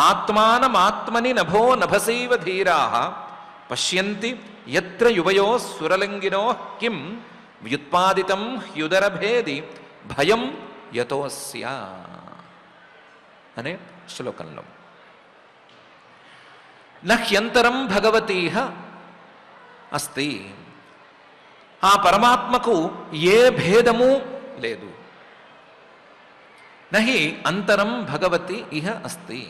ఆత్మానమాత్మని నభో నభసైవ ధీరాః పశ్యంతి యత్ర యువయో సురలింగినో కిం వ్యుత్పాదితం హ్యుదరభేది భయం యతోస్య అనే శ్లోకంలో. నహ్యంతరం భగవతీహ అస్తి, ఆ పరమాత్మకు ఏ భేదము లేదు. నహి అంతరం భగవతి ఇహ అస్తి,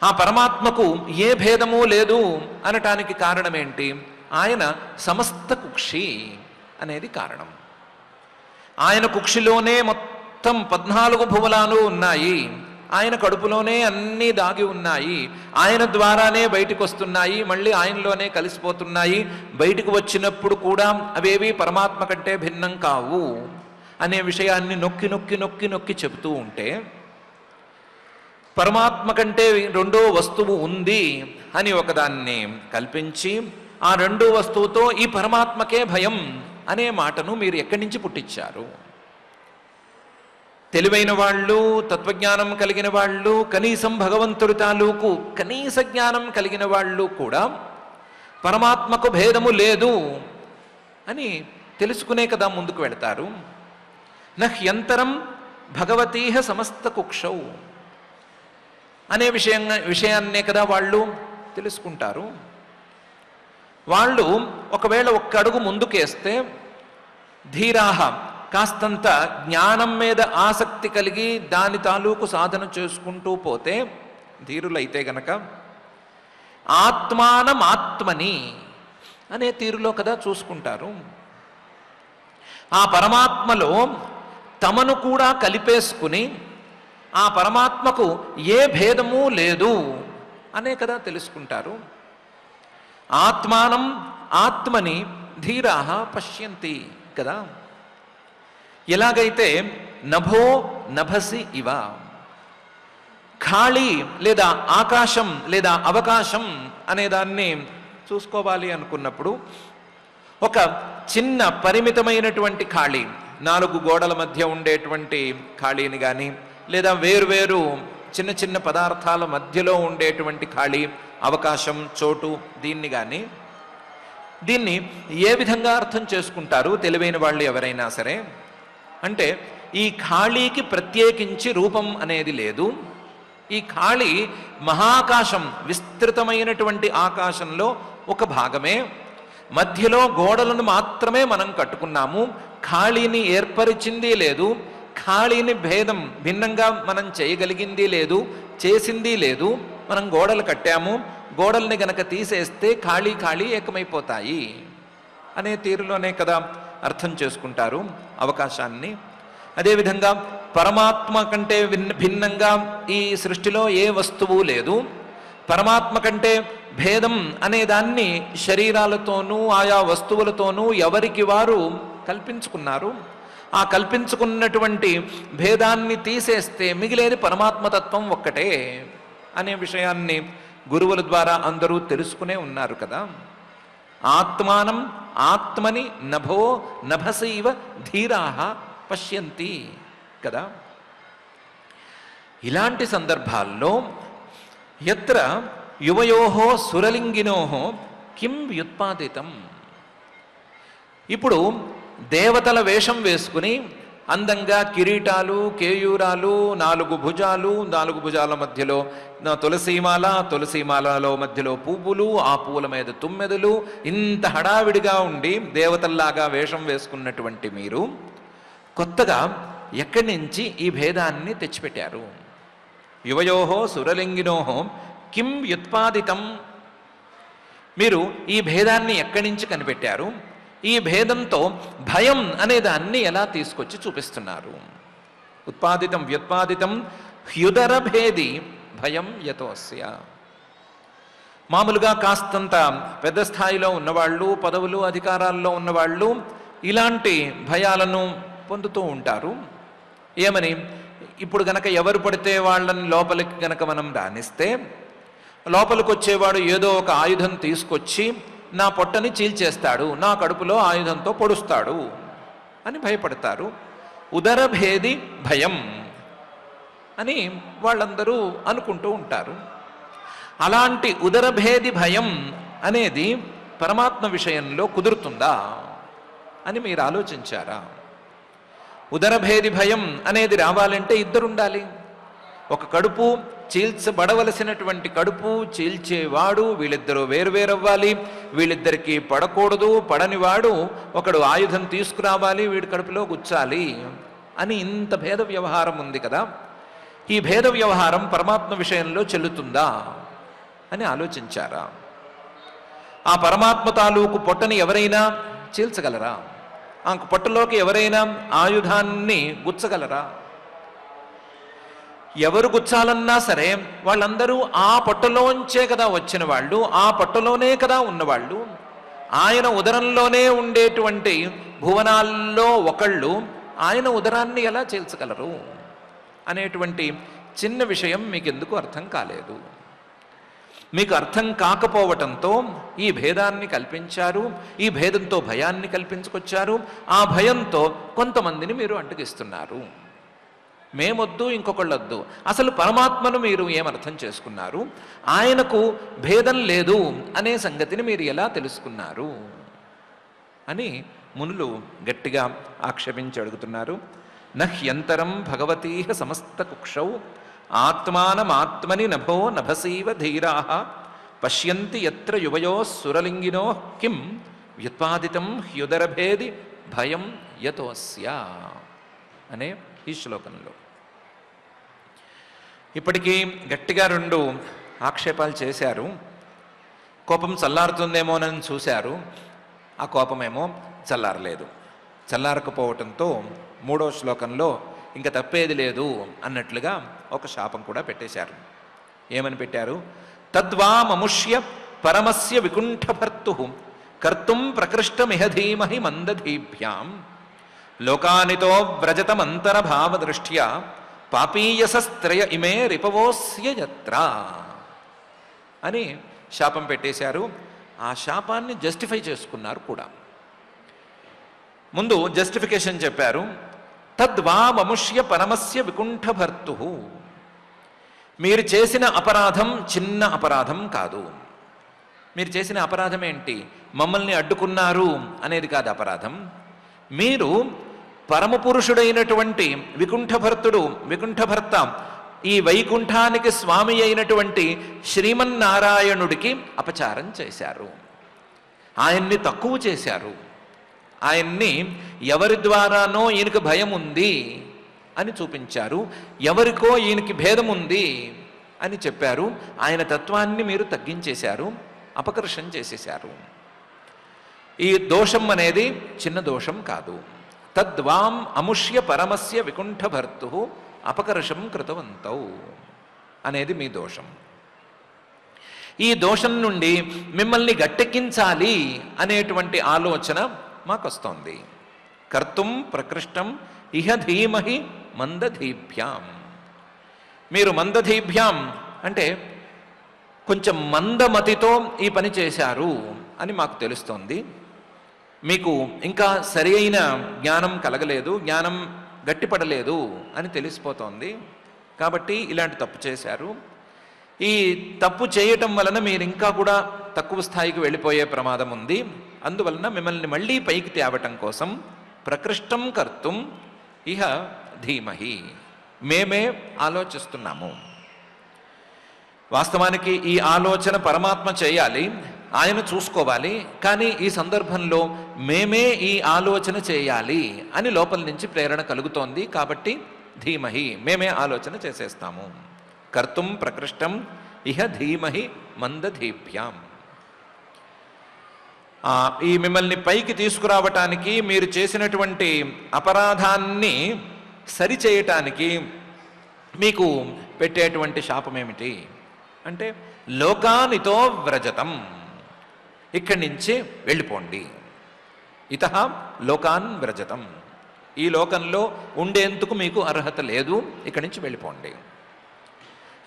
ఆ పరమాత్మకు ఏ భేదము లేదు అనటానికి కారణమేంటి? ఆయన సమస్త కుక్షి అనేది కారణం. ఆయన కుక్షిలోనే మొత్తం 14 భువనాలు ఉన్నాయి, ఆయన కడుపులోనే అన్నీ దాగి ఉన్నాయి, ఆయన ద్వారానే బయటికి వస్తున్నాయి, మళ్ళీ ఆయనలోనే కలిసిపోతున్నాయి. బయటికి వచ్చినప్పుడు కూడా అవేవి పరమాత్మ కంటే భిన్నం కావు అనే విషయాన్ని నొక్కి నొక్కి నొక్కి నొక్కి చెబుతూ ఉంటే, పరమాత్మ కంటే రెండో వస్తువు ఉంది అని ఒకదాన్ని కల్పించి ఆ రెండో వస్తువుతో ఈ పరమాత్మకే భయం అనే మాటను మీరు ఎక్కడి నుంచి పుట్టించారు? తెలివైన వాళ్ళు, తత్వజ్ఞానం కలిగిన వాళ్ళు, కనీసం భగవంతుడి తాలూకు కనీస జ్ఞానం కలిగిన వాళ్ళు కూడా పరమాత్మకు భేదము లేదు అని తెలుసుకునే కదా ముందుకు వెళతారు. నహ్యంతరం భగవతీహ సమస్త కుక్షౌ అనే విషయాన్నే కదా వాళ్ళు తెలుసుకుంటారు. వాళ్ళు ఒకవేళ ఒక్క అడుగు ముందుకేస్తే ధీరాహ కాస్తంత జ్ఞానం మీద ఆసక్తి కలిగి దాని తాలూకు సాధన చేసుకుంటూ పోతే ధీరులైతే గనక ఆత్మానమాత్మని అనే తీరులో కదా చూసుకుంటారు. ఆ పరమాత్మలో తమను కూడా కలిపేసుకుని ఆ పరమాత్మకు ఏ భేదము లేదు అనే కదా తెలుసుకుంటారు. ఆత్మానం ఆత్మని ధీరాహ పశ్యంతి కదా. ఎలాగైతే నభో నభసి ఇవ, ఖాళీ లేదా ఆకాశం లేదా అవకాశం అనేదాన్ని చూసుకోవాలి అనుకున్నప్పుడు ఒక చిన్న పరిమితమైనటువంటి ఖాళీ, 4 గోడల మధ్య ఉండేటువంటి ఖాళీని కానీ లేదా వేరువేరు చిన్న చిన్న పదార్థాల మధ్యలో ఉండేటువంటి ఖాళీ, అవకాశం, చోటు, దీన్ని ఏ విధంగా అర్థం చేసుకుంటారు తెలివైన వాళ్ళు ఎవరైనా సరే? అంటే ఈ ఖాళీకి ప్రత్యేకించి రూపం అనేది లేదు. ఈ ఖాళీ మహాకాశం, విస్తృతమైనటువంటి ఆకాశంలో ఒక భాగమే. మధ్యలో గోడలను మాత్రమే మనం కట్టుకున్నాము. ఖాళీని ఏర్పరిచింది లేదు, ఖాళీని భేదం భిన్నంగా మనం చేయగలిగింది లేదు, చేసింది లేదు. మనం గోడలు కట్టాము, గోడల్ని గనక తీసేస్తే ఖాళీ ఖాళీ ఏకమైపోతాయి అనే తీరులోనే కదా అర్థం చేసుకుంటారు అవకాశాన్ని. అదేవిధంగా పరమాత్మ కంటే భిన్నంగా ఈ సృష్టిలో ఏ వస్తువు లేదు. పరమాత్మ కంటే భేదం అనేదాన్ని శరీరాలతోనూ ఆయా వస్తువులతోనూ ఎవరికి వారు కల్పించుకున్నారు. ఆ కల్పించుకున్నటువంటి భేదాన్ని తీసేస్తే మిగిలేది పరమాత్మతత్వం ఒక్కటే అనే విషయాన్ని గురువుల ద్వారా అందరూ తెలుసుకునే ఉన్నారు కదా. ఆత్మానం ఆత్మని నభో నభసైవ ధీరాః పశ్యంతి కదా. ఇలాంటి సందర్భాల్లో యత్ర యువయోః సురలింగినోః కిం వ్యుత్పాదితం. ఇప్పుడు దేవతల వేషం వేసుకుని అందంగా కిరీటాలు, కేయూరాలు, 4 భుజాలు, 4 భుజాల మధ్యలో తులసీమాల, తులసీమాలలో మధ్యలో పువ్వులు, ఆ పువ్వుల మీద తుమ్మెదలు, ఇంత హడావిడిగా ఉండి దేవతల్లాగా వేషం వేసుకున్నటువంటి మీరు కొత్తగా ఎక్కడి నుంచి ఈ భేదాన్ని తెచ్చిపెట్టారు? యువయోః సురలింగినోః కిం వ్యుత్పాదితం. మీరు ఈ భేదాన్ని ఎక్కడి నుంచి కనిపెట్టారు? ఈ భేదంతో భయం అనేదాన్ని ఎలా తీసుకొచ్చి చూపిస్తున్నారు? ఉత్పాదితం వ్యుత్పాదితం హ్యుదరభేది భయం యతోస్య. మామూలుగా కాస్తంత పెద్ద స్థాయిలో ఉన్నవాళ్ళు, పదవులు అధికారాల్లో ఉన్నవాళ్ళు ఇలాంటి భయాలను పొందుతూ ఉంటారు. ఏమని? ఇప్పుడు గనక ఎవరు పడితే వాళ్ళని లోపలికి గనక మనం రానిస్తే లోపలికి వచ్చేవాడు ఏదో ఒక ఆయుధం తీసుకొచ్చి నా పొట్టని చీల్చేస్తాడు, నా కడుపులో ఆయుధంతో పొడుస్తాడు అని భయపడతారు. ఉదరభేది భయం అని వాళ్ళందరూ అనుకుంటూ ఉంటారు. అలాంటి ఉదరభేది భయం అనేది పరమాత్మ విషయంలో కుదురుతుందా అని మీరు ఆలోచించారా? ఉదరభేది భయం అనేది రావాలంటే ఇద్దరుండాలి. ఒక కడుపు చీల్చబడవలసినటువంటి కడుపు చీల్చేవాడు, వీళ్ళిద్దరూ వేరువేరవ్వాలి. వీళ్ళిద్దరికీ పడకూడదు, పడనివాడు ఒకడు ఆయుధం తీసుకురావాలి, వీడి కడుపులో గుచ్చాలి అని ఇంత భేద వ్యవహారం ఉంది కదా. ఈ భేద వ్యవహారం పరమాత్మ విషయంలో చెల్లుతుందా అని ఆలోచించారా? ఆ పరమాత్మ తాలూకు పొట్టని ఎవరైనా చీల్చగలరా? ఆ పొట్టలోకి ఎవరైనా ఆయుధాన్ని గుచ్చగలరా? ఎవరు గుచ్చాలన్నా సరే వాళ్ళందరూ ఆ పొట్టలోంచే కదా వచ్చిన వాళ్ళు, ఆ పొట్టలోనే కదా ఉన్నవాళ్ళు. ఆయన ఉదరంలోనే ఉండేటువంటి భువనాల్లో ఒకళ్ళు ఆయన ఉదరాన్ని ఎలా చీల్చగలరు అనేటువంటి చిన్న విషయం మీకెందుకు అర్థం కాలేదు? మీకు అర్థం కాకపోవటంతో ఈ భేదాన్ని కల్పించారు, ఈ భేదంతో భయాన్ని కల్పించుకొచ్చారు. ఆ భయంతో కొంతమందిని మీరు అడ్డగిస్తున్నారు. మేమొద్దు, ఇంకొకళ్ళొద్దు. అసలు పరమాత్మను మీరు ఏమర్థం చేసుకున్నారు? ఆయనకు భేదం లేదు అనే సంగతిని మీరు ఎలా తెలుసుకున్నారు అని మునులు గట్టిగా ఆక్షేపించి అడుగుతున్నారు. నహ్యంతరం భగవతీహ సమస్త కుక్షౌ ఆత్మానమాత్మని నభో నభసీవ ధీరాః పశ్యంతి యత్ర యువయో సురలింగినో కిం వ్యుత్పాదితం హ్యుదరభేది భయం యతోస్య అనే ఈ శ్లోకంలో. ఇప్పటికీ గట్టిగా 2 ఆక్షేపాలు చేశారు. కోపం చల్లారుతుందేమోనని చూశారు, ఆ కోపమేమో చల్లారలేదు. చల్లారకపోవటంతో 3వ శ్లోకంలో ఇంకా తప్పేది లేదు అన్నట్లుగా ఒక శాపం కూడా పెట్టేశారు. ఏమని పెట్టారు? తద్వామముష్య పరమస్య వికుంఠభర్తు కర్తుం ప్రకృష్టమిహ ధీమహి మందధీభ్యాం లోకానితో వ్రజతమంతరభావదృష్ట్యా పాపీయసస్త్రయ ఇమే రిపవోస్య యత్ర అని శాపం పెట్టేశారు. ఆ శాపాన్ని జస్టిఫై చేసుకున్నారు కూడా. ముందు జస్టిఫికేషన్ చెప్పారు. తద్వామముష్య పరమస్య వికుంఠభర్తు. మీరు చేసిన అపరాధం చిన్న అపరాధం కాదు. మీరు చేసిన అపరాధం ఏంటి? మమ్మల్ని అడ్డుకున్నారు అనేది కాదు అపరాధం. మీరు పరమపురుషుడైనటువంటి వికుంఠభర్త ఈ వైకుంఠానికి స్వామి అయినటువంటి శ్రీమన్నారాయణుడికి అపచారం చేశారు, ఆయన్ని తక్కువ చేశారు. ఆయన్ని ఎవరి ద్వారానో ఈయనకి భయం ఉంది అని చూపించారు, ఎవరికో ఈయనకి భేదం ఉంది అని చెప్పారు. ఆయన తత్వాన్ని మీరు తగ్గించేశారు, అపకర్షం చేసేశారు. ఈ దోషం అనేది చిన్న దోషం కాదు. తద్వాం అముష్య పరమస్య వికుంఠభర్తు అపకర్షం కృతవంతౌ అనేది మీ దోషం. ఈ దోషం నుండి మిమ్మల్ని గట్టెక్కించాలి అనేటువంటి ఆలోచన మాకు వస్తోంది. కర్తుం ప్రకృష్టం ఇహ ధీమహి మందధీభ్యాం. మీరు మందధీభ్యాం అంటే కొంచెం మందమతితో ఈ పని చేశారు అని మాకు తెలుస్తోంది. మీకు ఇంకా సరి అయిన జ్ఞానం కలగలేదు, జ్ఞానం గట్టిపడలేదు అని తెలిసిపోతోంది. కాబట్టి ఇలాంటి తప్పు చేశారు. ఈ తప్పు చేయటం వలన మీరు ఇంకా కూడా తక్కువ స్థాయికి వెళ్ళిపోయే ప్రమాదం ఉంది. అందువలన మిమ్మల్ని మళ్ళీ పైకి తేవటం కోసం ప్రకృష్టం కర్తుం ఇహ ధీమహి మేమే ఆలోచిస్తున్నాము. వాస్తవానికి ఈ ఆలోచన పరమాత్మ చేయాలి, ఆయన చూసుకోవాలి. కానీ ఈ సందర్భంలో మేమే ఈ ఆలోచన చేయాలి అని లోపల నుంచి ప్రేరణ కలుగుతోంది. కాబట్టి ధీమహి మేమే ఆలోచన చేసేస్తాము. కర్తుం ప్రకృష్టం ఇహ ధీమహి మందధీభ్యాం. ఈ మిమ్మల్ని పైకి తీసుకురావటానికి, మీరు చేసినటువంటి అపరాధాన్ని సరిచేయటానికి మీకు పెట్టేటువంటి శాపం ఏమిటి అంటే లోకానితో వ్రజతం, ఇక్కడి నుంచి వెళ్ళిపోండి. ఇతః లోకాన్ వ్రజతం, ఈ లోకంలో ఉండేందుకు మీకు అర్హత లేదు, ఇక్కడి నుంచి వెళ్ళిపోండి.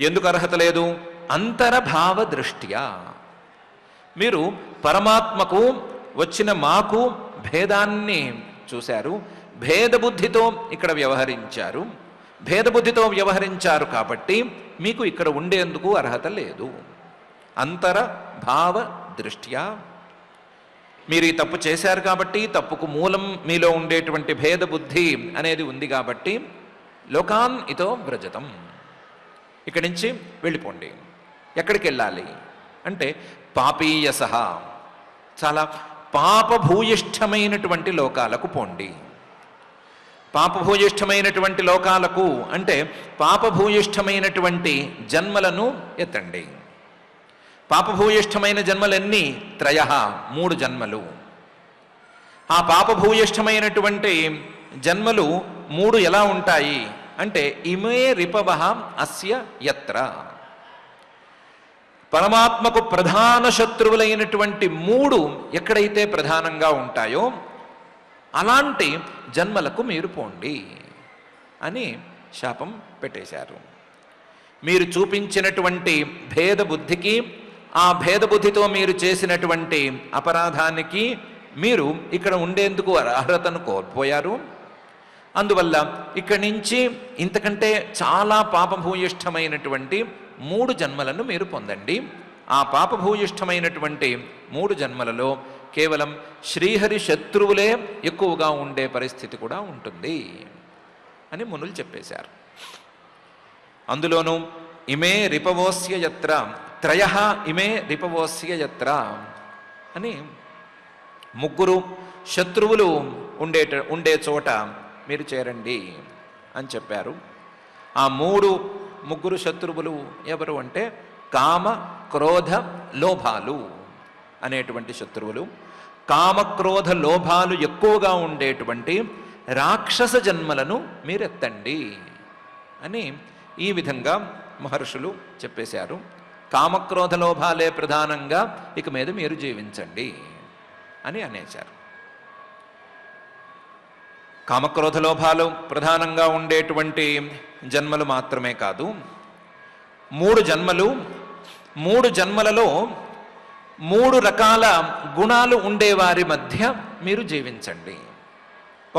ఎందుకు అర్హత లేదు? అంతరభావ దృష్ట్యా. మీరు పరమాత్మకు వచ్చిన మాకు భేదాన్ని చూశారు, భేదబుద్ధితో ఇక్కడ వ్యవహరించారు. భేదబుద్ధితో వ్యవహరించారు కాబట్టి మీకు ఇక్కడ ఉండేందుకు అర్హత లేదు. అంతరభావ దృష్ట్యా మీరు ఈ తప్పు చేశారు కాబట్టి, తప్పుకు మూలం మీలో ఉండేటువంటి భేదబుద్ధి అనేది ఉంది కాబట్టి లోకాన్ ఇతో వ్రజతం, ఇక్కడి నుంచి వెళ్ళిపోండి. ఎక్కడికి వెళ్ళాలి అంటే పాపీయసహ, చాలా పాపభూయిష్టమైనటువంటి లోకాలకు పోండి. పాపభూయిష్టమైనటువంటి లోకాలకు అంటే పాపభూయిష్టమైనటువంటి జన్మలను ఎత్తండి. పాపభూయిష్టమైన జన్మలన్నీ 3 జన్మలు. ఆ పాపభూయిష్టమైనటువంటి జన్మలు 3 ఎలా ఉంటాయి అంటే ఇమే రిపవః అస్య యత్ర. పరమాత్మకు ప్రధాన శత్రువులైనటువంటి 3 ఎక్కడైతే ప్రధానంగా ఉంటాయో అలాంటి జన్మలకు మీరు పోండి అని శాపం పెట్టేశారు. మీరు చూపించినటువంటి భేదబుద్ధికి, ఆ భేదబుద్ధితో మీరు చేసినటువంటి అపరాధానికి మీరు ఇక్కడ ఉండేందుకు అర్హతను కోల్పోయారు. అందువల్ల ఇక్కడి నుంచి ఇంతకంటే చాలా పాపభూయిష్టమైనటువంటి 3 జన్మలను మీరు పొందండి. ఆ పాపభూయిష్టమైనటువంటి 3 జన్మలలో కేవలం శ్రీహరి శత్రువులే ఎక్కువగా ఉండే పరిస్థితి కూడా ఉంటుంది అని మునులు చెప్పేశారు. అందులోనూ ఇమే రిపవోస్య యత్ర 3 ఇమే రిపవోస్య యత్ర అని 3 శత్రువులు ఉండే చోట మీరు చేరండి అని చెప్పారు. ఆ 3 శత్రువులు ఎవరు అంటే కామ క్రోధ లోభాలు అనేటువంటి శత్రువులు. కామక్రోధ లోభాలు ఎక్కువగా ఉండేటువంటి రాక్షస జన్మలను మీరెత్తండి అని ఈ విధంగా మహర్షులు చెప్పేశారు. కామక్రోధ లోభాలే ప్రధానంగా ఇక మీద మీరు జీవించండి అని అనేశారు. కామక్రోధ లోభాలు ప్రధానంగా ఉండేటువంటి జన్మలు మాత్రమే కాదు, 3 జన్మలు. 3 జన్మలలో 3 రకాల గుణాలు ఉండేవారి మధ్య మీరు జీవించండి.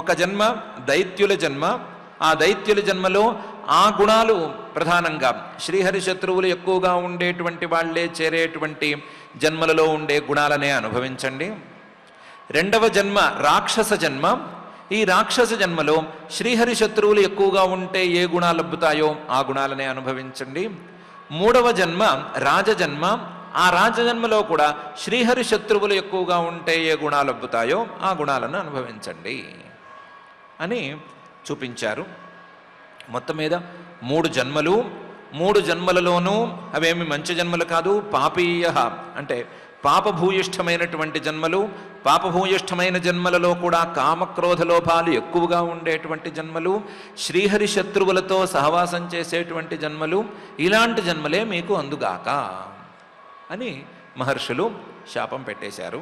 ఒక జన్మ దైత్యుల జన్మ. ఆ దైత్యుల జన్మలో ఆ గుణాలు ప్రధానంగా శ్రీహరి శత్రువులు ఎక్కువగా ఉండేటువంటి వాళ్లే చేరేటువంటి జన్మలలో ఉండే గుణాలనే అనుభవించండి. 2వ జన్మ రాక్షస జన్మ. ఈ రాక్షస జన్మలో శ్రీహరి శత్రువులు ఎక్కువగా ఉంటే ఏ గుణాలు లబ్బుతాయో ఆ గుణాలనే అనుభవించండి. 3వ జన్మ రాజజన్మ, ఆ రాజజన్మలో కూడా శ్రీహరి శత్రువులు ఎక్కువగా ఉంటే ఏ గుణాలు లబ్బుతాయో ఆ గుణాలను అనుభవించండి అని చూపించారు. మొత్తం మీద 3 జన్మలు, 3 జన్మలలోనూ అవేమి మంచి జన్మలు కాదు, పాపీయ అంటే పాపభూయిష్టమైనటువంటి జన్మలు. పాపభూయిష్టమైన జన్మలలో కూడా కామక్రోధ లోపాలు ఎక్కువగా ఉండేటువంటి జన్మలు, శ్రీహరి శత్రువులతో సహవాసం చేసేటువంటి జన్మలు, ఇలాంటి జన్మలే మీకు అందుగాక అని మహర్షులు శాపం పెట్టేశారు.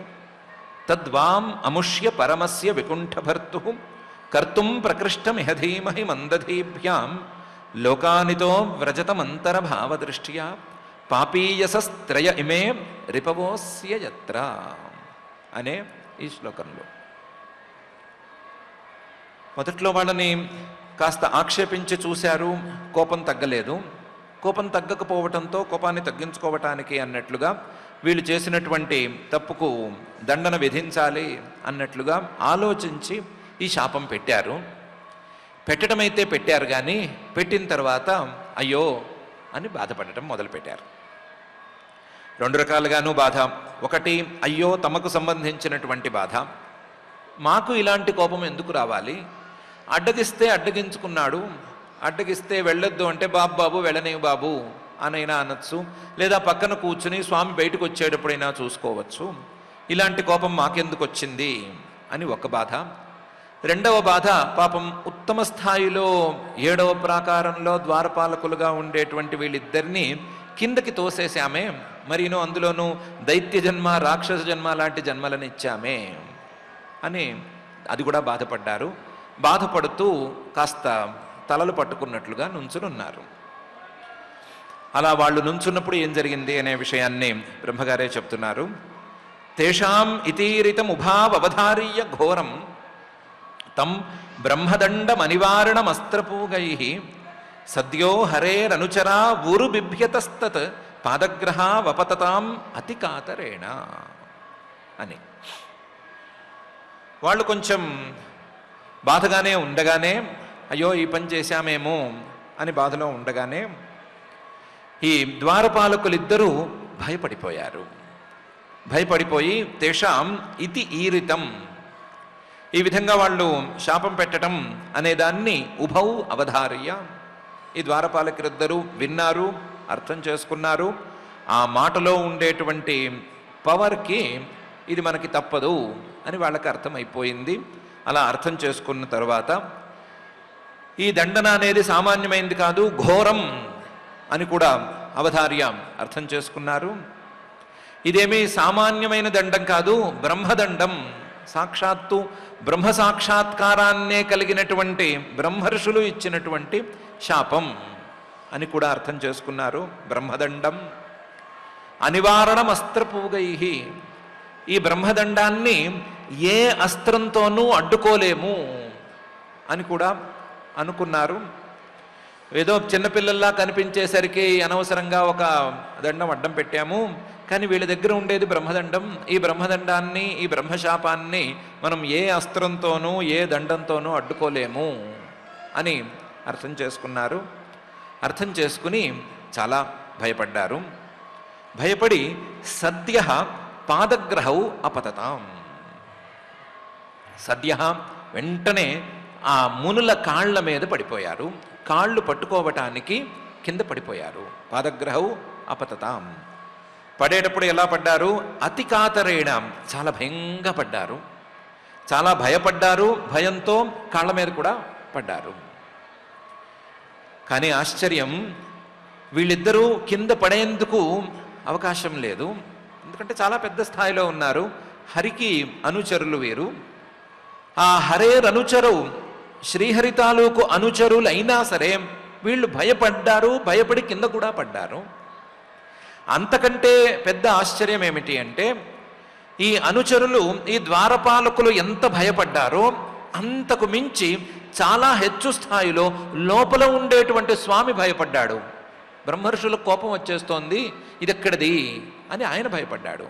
తద్వాం అముష్య పరమస్య వికుంఠభర్తు కర్తుం ప్రకృష్టమిహ ధీమహి మందధీభ్యాం లోకానితో వ్రజతమంతరభావదృష్ట్యా పాపీయసస్త్రయ ఇమే రిపవోస్య యత్ర అనే ఈ శ్లోకంలో మొదట్లో వాళ్ళని కాస్త ఆక్షేపించి చూశారు, కోపం తగ్గలేదు. కోపం తగ్గకపోవటంతో కోపాన్ని తగ్గించుకోవటానికి అన్నట్లుగా వీళ్ళు చేసినటువంటి తప్పుకు దండన విధించాలి అన్నట్లుగా ఆలోచించి ఈ శాపం పెట్టారు. పెట్టడమైతే పెట్టారు, కానీ పెట్టిన తర్వాత అయ్యో అని బాధపడటం మొదలుపెట్టారు. 2 రకాలుగాను బాధ. ఒకటి అయ్యో తమకు సంబంధించినటువంటి బాధ, మాకు ఇలాంటి కోపం ఎందుకు రావాలి, అడ్డగిస్తే అడ్డగించుకున్నాడు, అడ్డగిస్తే వెళ్ళొద్దు అంటే బాబు వెళ్ళనేవి బాబు అనైనా అనొచ్చు, లేదా పక్కన కూర్చుని స్వామి బయటకు వచ్చేటప్పుడైనా చూసుకోవచ్చు, ఇలాంటి కోపం మాకెందుకు వచ్చింది అని ఒక బాధ. 2వ బాధ పాపం ఉత్తమ స్థాయిలో 7వ ప్రాకారంలో ద్వారపాలకులుగా ఉండేటువంటి వీళ్ళిద్దరినీ కిందకి తోసేసామే, మరీనో అందులోనూ దైత్య జన్మ రాక్షస జన్మ లాంటి జన్మలను ఇచ్చామే అని అది కూడా బాధపడ్డారు. బాధపడుతూ కాస్త తలలు పట్టుకున్నట్లుగా నుంచునున్నారు. అలా వాళ్ళు నుంచున్నప్పుడు ఏం జరిగింది అనే విషయాన్ని బ్రహ్మగారే చెప్తున్నారు. తేషాం ఇతీరితముభావధార్య ఘోరం తం బ్రహ్మదండమనివారణమస్త్రపూగై సద్యో హరేరనుచరా ఊరు బిభ్యతస్తత్ పాదగ్రహావపతతాం అతి కాతరేణ అని. వాళ్ళు కొంచెం బాధగానే ఉండగానే, అయ్యో ఈ పని చేశామేమో అని బాధలో ఉండగానే ఈ ద్వారపాలకులిద్దరూ భయపడిపోయారు. భయపడిపోయి తేషాం ఇతి ఈరితం, ఈ విధంగా వాళ్ళు శాపం పెట్టడం అనేదాన్ని ఉభౌ అవధార్య, ఈ ద్వారపాలకులిద్దరూ విన్నారు, అర్థం చేసుకున్నారు. ఆ మాటలో ఉండేటువంటి పవర్కి ఇది మనకి తప్పదు అని వాళ్ళకి అర్థమైపోయింది. అలా అర్థం చేసుకున్న తర్వాత ఈ దండన అనేది సామాన్యమైనది కాదు, ఘోరం అని కూడా అవధార్య అర్థం చేసుకున్నారు. ఇదేమీ సామాన్యమైన దండం కాదు, బ్రహ్మదండం, సాక్షాత్తు బ్రహ్మ సాక్షాత్కారాన్నే కలిగినటువంటి బ్రహ్మర్షులు ఇచ్చినటువంటి శాపం అని కూడా అర్థం చేసుకున్నారు. బ్రహ్మదండం అనివారణం అస్త్రపూగై, ఈ బ్రహ్మదండాన్ని ఏ అస్త్రంతోనూ అడ్డుకోలేము అని కూడా అనుకున్నారు. ఏదో చిన్నపిల్లల్లా కనిపించేసరికి అనవసరంగా ఒక దండం అడ్డం పెట్టాము, కానీ వీళ్ళ దగ్గర ఉండేది బ్రహ్మదండం. ఈ బ్రహ్మదండాన్ని, ఈ బ్రహ్మశాపాన్ని మనం ఏ అస్త్రంతోనూ ఏ దండంతోనూ అడ్డుకోలేము అని అర్థం చేసుకున్నారు. అర్థం చేసుకుని చాలా భయపడ్డారు. భయపడి సద్య పాదగ్రహౌ అపతతాం, సద్య వెంటనే ఆ మునుల కాళ్ల మీద పడిపోయారు. కాళ్ళు పట్టుకోవటానికి కింద పడిపోయారు. పాదగ్రహౌ అపతతాం, పడేటప్పుడు ఎలా పడ్డారు, అతి కాతరేణ, చాలా భయంగా పడ్డారు, చాలా భయపడ్డారు. భయంతో కాళ్ళ మీద కూడా పడ్డారు. కానీ ఆశ్చర్యం, వీళ్ళిద్దరూ కింద పడేందుకు అవకాశం లేదు, ఎందుకంటే చాలా పెద్ద స్థాయిలో ఉన్నారు. హరికి అనుచరులు వీరు. ఆ హరేరనుచరు శ్రీహరి తాలూకు అనుచరులైనా సరే వీళ్ళు భయపడ్డారు, భయపడి కింద కూడా పడ్డారు. అంతకంటే పెద్ద ఆశ్చర్యం ఏమిటి అంటే, ఈ అనుచరులు, ఈ ద్వారపాలకులు ఎంత భయపడ్డారో అంతకు మించి చాలా హెచ్చు స్థాయిలో లోపల ఉండేటువంటి స్వామి భయపడ్డాడు. బ్రహ్మర్షులకు కోపం వచ్చేస్తోంది, ఇదెక్కడిది అని ఆయన భయపడ్డాడు.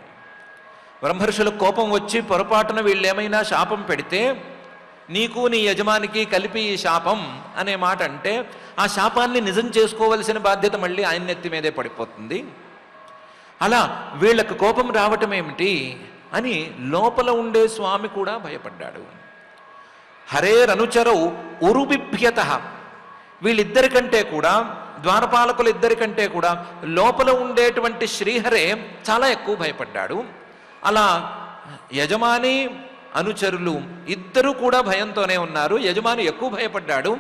బ్రహ్మర్షులకు కోపం వచ్చి పొరపాటున వీళ్ళు ఏమైనా శాపం పెడితే నీకు నీ యజమానికి కలిపి ఈ శాపం అనే మాట అంటే ఆ శాపాన్ని నిజం చేసుకోవలసిన బాధ్యత మళ్ళీ ఆయన నెత్తి మీదే పడిపోతుంది. అలా వీళ్ళకు కోపం రావటం ఏమిటి అని లోపల ఉండే స్వామి కూడా భయపడ్డాడు. హరేరనుచరౌ ఉరుబిభ్యత, వీళ్ళిద్దరికంటే కూడా, ద్వారపాలకులిద్దరికంటే కూడా లోపల ఉండేటువంటి శ్రీహరే చాలా ఎక్కువ భయపడ్డాడు. అలా యజమాని అనుచరులు ఇద్దరూ కూడా భయంతోనే ఉన్నారు. యజమాని ఎక్కువ భయపడ్డాడు,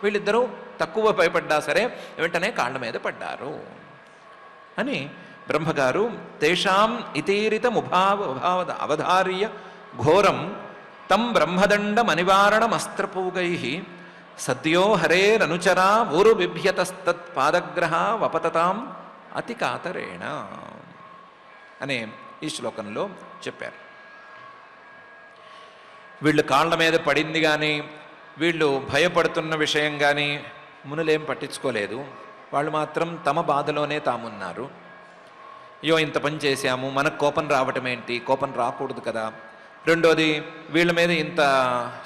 వీళ్ళిద్దరూ తక్కువ భయపడ్డా సరే వెంటనే కాళ్ళ మీద పడ్డారు అని బ్రహ్మగారు తేషాం ఇతీరితముభావ అవధార్య ఘోరం తం బ్రహ్మదండమనివారణమస్త్రపూగై సద్యో హరేరనుచరా ఊరు బిభ్యతస్తత్ పాదగ్రహ వపతతాం అతి కాతరేణ అనే ఈ శ్లోకంలో చెప్పారు. వీళ్ళు కాళ్ళ మీద పడింది కానీ, వీళ్ళు భయపడుతున్న విషయం కానీ మునులేం పట్టించుకోలేదు. వాళ్ళు మాత్రం తమ బాధలోనే తామున్నారు. అయ్యో ఇంత పని చేశాము, మనకు కోపం రావటం ఏంటి, కోపం రాకూడదు కదా. రెండోది, వీళ్ళ మీద ఇంత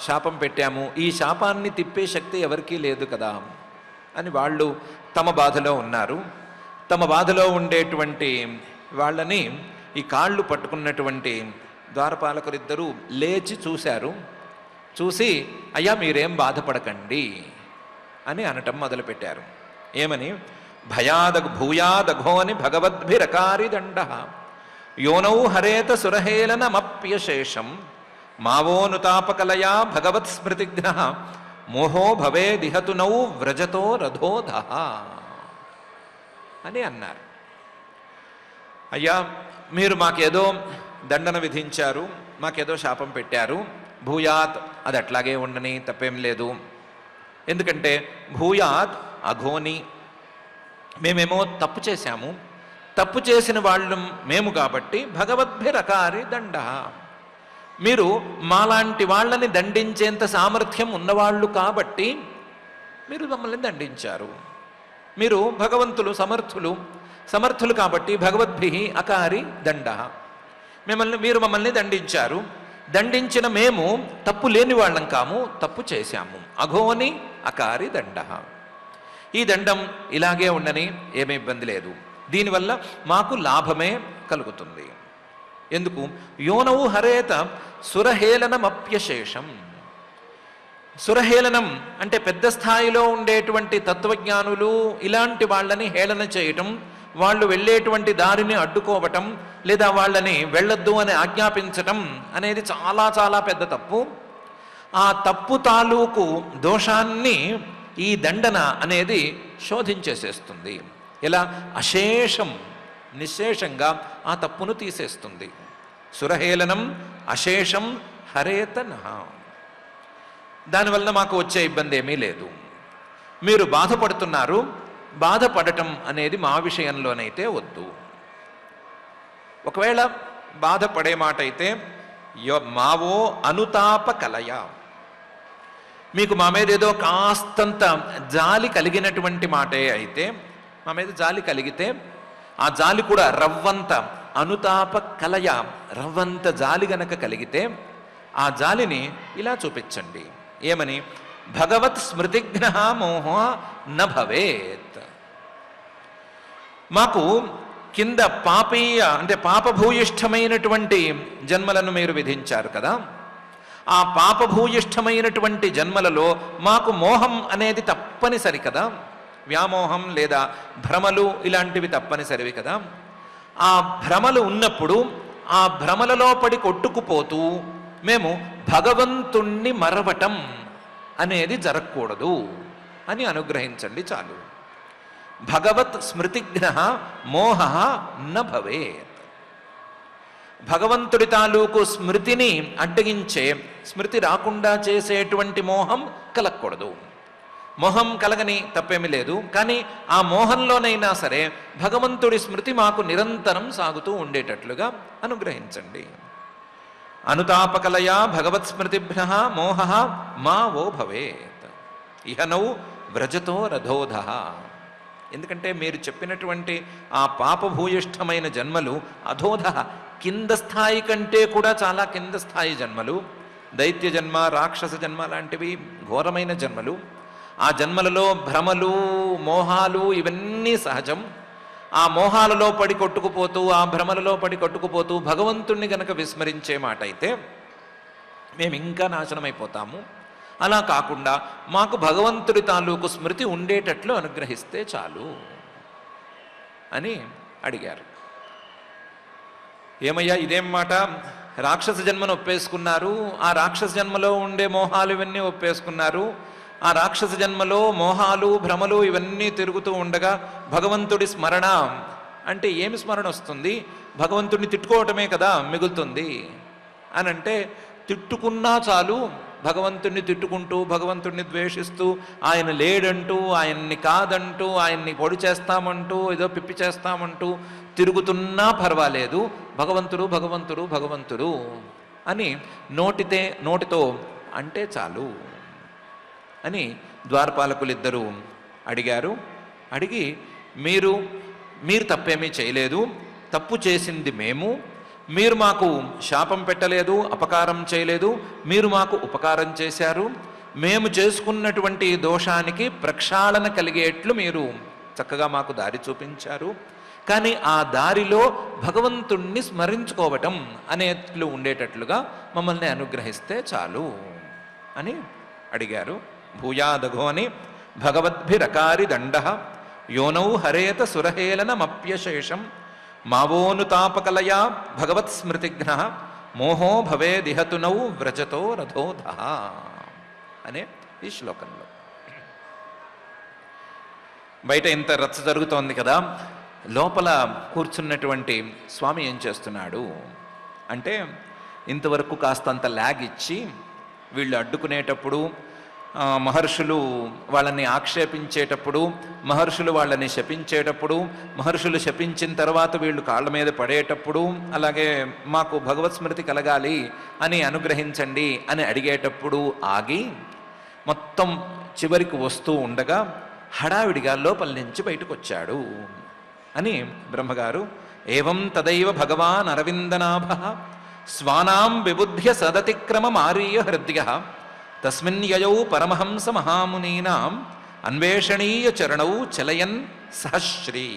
శాపం పెట్టాము, ఈ శాపాన్ని తిప్పే శక్తి ఎవరికీ లేదు కదా అని వాళ్ళు తమ బాధలో ఉన్నారు. తమ బాధలో ఉండేటువంటి వాళ్ళని ఈ కాళ్ళు పట్టుకున్నటువంటి ద్వారపాలకులిద్దరూ లేచి చూశారు. చూసి అయ్యా మీరేం బాధపడకండి అని అనటం మొదలుపెట్టారు. ఏమని? భూయాదఘోని భగవద్భిరకారి దండ యోనౌ హరేత సురహేళనమప్యశేషం మావోనుతాపకలయా భగవత్ స్మృతిఘ్న మోహో భవేదిహతునౌ వ్రజతో రథోధ అని అన్నారు. అయ్యా మీరు మాకేదో దండన విధించారు, మాకేదో శాపం పెట్టారు, భూయాత్ అది అట్లాగే ఉండని, తప్పేం లేదు. ఎందుకంటే భూయాత్ అఘోని, మేమేమో తప్పు చేశాము, తప్పు చేసిన వాళ్ళు మేము కాబట్టి భగవద్భిరకారి దండ, మీరు మాలాంటి వాళ్ళని దండించేంత సామర్థ్యం ఉన్నవాళ్ళు కాబట్టి మీరు మమ్మల్ని దండించారు. మీరు భగవంతులు సమర్థులు కాబట్టి భగవద్భి అకారి దండ, మీరు మమ్మల్ని దండించారు. దండించిన మేము తప్పు లేని వాళ్ళం కాము, తప్పు చేశాము. అఘోని అకారి దండ, ఈ దండం ఇలాగే ఉండని ఏమీ ఇబ్బంది లేదు, దీనివల్ల మాకు లాభమే కలుగుతుంది. ఎందుకు? యోనౌ హరేత సురహేళనమప్యశేషం. సురహేళనం అంటే పెద్ద స్థాయిలో ఉండేటువంటి తత్వజ్ఞానులు ఇలాంటి వాళ్ళని హేళన చేయటం, వాళ్ళు వెళ్ళేటువంటి దారిని అడ్డుకోవటం, లేదా వాళ్ళని వెళ్ళొద్దు అని ఆజ్ఞాపించటం అనేది చాలా చాలా పెద్ద తప్పు. ఆ తప్పు తాలూకు దోషాన్ని ఈ దండన అనేది శోధించేసేస్తుంది. ఎలా? అశేషం, నిశేషంగా ఆ తప్పును తీసేస్తుంది. సురహేళనం అశేషం హరేతన, దానివల్ల మాకు వచ్చే ఇబ్బంది ఏమీ లేదు. మీరు బాధపడుతున్నారు, బాధపడటం అనేది మా విషయంలోనైతే వద్దు. ఒకవేళ బాధపడే మాట అయితే మావో అనుతాప కలయ, మీకు మా మీద ఏదో కాస్తంత జాలి కలిగినటువంటి మాటే అయితే, మా మీద జాలి కలిగితే ఆ జాలి కూడా రవ్వంత, అనుతాప కలయ రవ్వంత జాలి గనక కలిగితే ఆ జాలిని ఇలా చూపించండి. ఏమని? భగవత్ స్మృతిఘ్న మోహ న భవేత్. మాకు కింద పాపీయ అంటే పాపభూయిష్టమైనటువంటి జన్మలను మీరు విధించారు కదా, ఆ పాపభూయిష్టమైనటువంటి జన్మలలో మాకు మోహం అనేది తప్పనిసరి కదా, వ్యామోహం లేదా భ్రమలు ఇలాంటివి తప్పనిసరివి కదా. ఆ భ్రమలు ఉన్నప్పుడు ఆ భ్రమలలో పడి కొట్టుకుపోతూ మేము భగవంతుణ్ణి మరవటం అనేది జరగకూడదు అని అనుగ్రహించండి చాలు. భగవత్ స్మృతిఘ్న మోహ న భవేత్. భగవంతుడి తాలూకు స్మృతిని అడ్డగించే, స్మృతి రాకుండా చేసేటువంటి మోహం కలగకూడదు. మోహం కలగని తప్పేమీ లేదు, కానీ ఆ మోహంలోనైనా సరే భగవంతుడి స్మృతి మాకు నిరంతరం సాగుతూ ఉండేటట్లుగా అనుగ్రహించండి. అనుతాపకలయా భగవత్ స్మృతిభ్య మోహ మా ఓ భవేత్ ఇహనౌ వ్రజతో రథోధ. ఎందుకంటే మీరు చెప్పినటువంటి ఆ పాపభూయిష్టమైన జన్మలు అధోధ, కింద స్థాయి కంటే కూడా చాలా కింద స్థాయి జన్మలు. దైత్య జన్మ, రాక్షస జన్మ లాంటివి ఘోరమైన జన్మలు. ఆ జన్మలలో భ్రమలు, మోహాలు ఇవన్నీ సహజం. ఆ మోహాలలో పడి కొట్టుకుపోతూ, ఆ భ్రమలలో పడి కొట్టుకుపోతూ భగవంతుణ్ణి గనక విస్మరించే మాట అయితే మేము ఇంకా నాశనమైపోతాము. అలా కాకుండా మాకు భగవంతుడి తాలూకు స్మృతి ఉండేటట్లు అనుగ్రహిస్తే చాలు అని అడిగారు. ఏమయ్యా ఇదేం మాట, రాక్షస జన్మను ఒప్పేసుకున్నారు, ఆ రాక్షస జన్మలో ఉండే మోహాలు ఇవన్నీ ఒప్పేసుకున్నారు, ఆ రాక్షస జన్మలో మోహాలు భ్రమలు ఇవన్నీ తిరుగుతూ ఉండగా భగవంతుడి స్మరణ అంటే ఏమి స్మరణ వస్తుంది? భగవంతుడిని తిట్టుకోవటమే కదా మిగులుతుంది అని అంటే, తిట్టుకున్నా చాలు, భగవంతుడిని తిట్టుకుంటూ భగవంతుడిని ద్వేషిస్తూ ఆయన లేడంటూ, ఆయన్ని కాదంటూ, ఆయన్ని పొడి చేస్తామంటూ, ఏదో పిప్పి చేస్తామంటూ తిరుగుతున్నా పర్వాలేదు, భగవంతుడు భగవంతుడు భగవంతుడు అని నోటితో అంటే చాలు అని ద్వారపాలకులిద్దరూ అడిగారు. అడిగి మీరు తప్పేమీ చేయలేదు, తప్పు చేసింది మేము, మీరు మాకు శాపం పెట్టలేదు, అపకారం చేయలేదు, మీరు మాకు ఉపకారం చేశారు, మేము చేసుకున్నటువంటి దోషానికి ప్రక్షాళన కలిగేట్లు మీరు చక్కగా మాకు దారి చూపించారు, కానీ ఆ దారిలో భగవంతుణ్ణి స్మరించుకోవటం అనేట్లు ఉండేటట్లుగా మమ్మల్ని అనుగ్రహిస్తే చాలు అని అడిగారు. భూయాదఘో అని భగవద్భిరకారి దండ యోనౌ హరేత సురహేళనమప్యశేషం మావోనుతాపకలయా భగవత్ స్మృతిఘ్న మోహో భవేదిహతునౌ వ్రజతో రథోధ అనే ఈ శ్లోకంలో. బయట ఇంత రచ్చ జరుగుతోంది కదా, లోపల కూర్చున్నటువంటి స్వామి ఏం చేస్తున్నాడు అంటే, ఇంతవరకు కాస్తంత ల్యాగ్ ఇచ్చి వీళ్ళు అడ్డుకునేటప్పుడు, మహర్షులు వాళ్ళని ఆక్షేపించేటప్పుడు, మహర్షులు వాళ్ళని శపించేటప్పుడు, మహర్షులు శపించిన తర్వాత వీళ్ళు కాళ్ళ మీద పడేటప్పుడు, అలాగే మాకు భగవత్ స్మృతి కలగాలి అని అనుగ్రహించండి అని అడిగేటప్పుడు ఆగి మొత్తం చివరికి వస్తూ ఉండగా హడావిడిగా లోపల నుంచి బయటకు వచ్చాడు అని బ్రహ్మగారు. ఏవం తదైవ భగవాన్ అరవిందనాభ స్వానాం విబుధ్య సదతిక్రమ మారీయ హృదయ తస్మిన్ యయౌ పరమహంస మహామునీనాం అన్వేషణీయ చరణౌ చలయన్ సహశ్రీ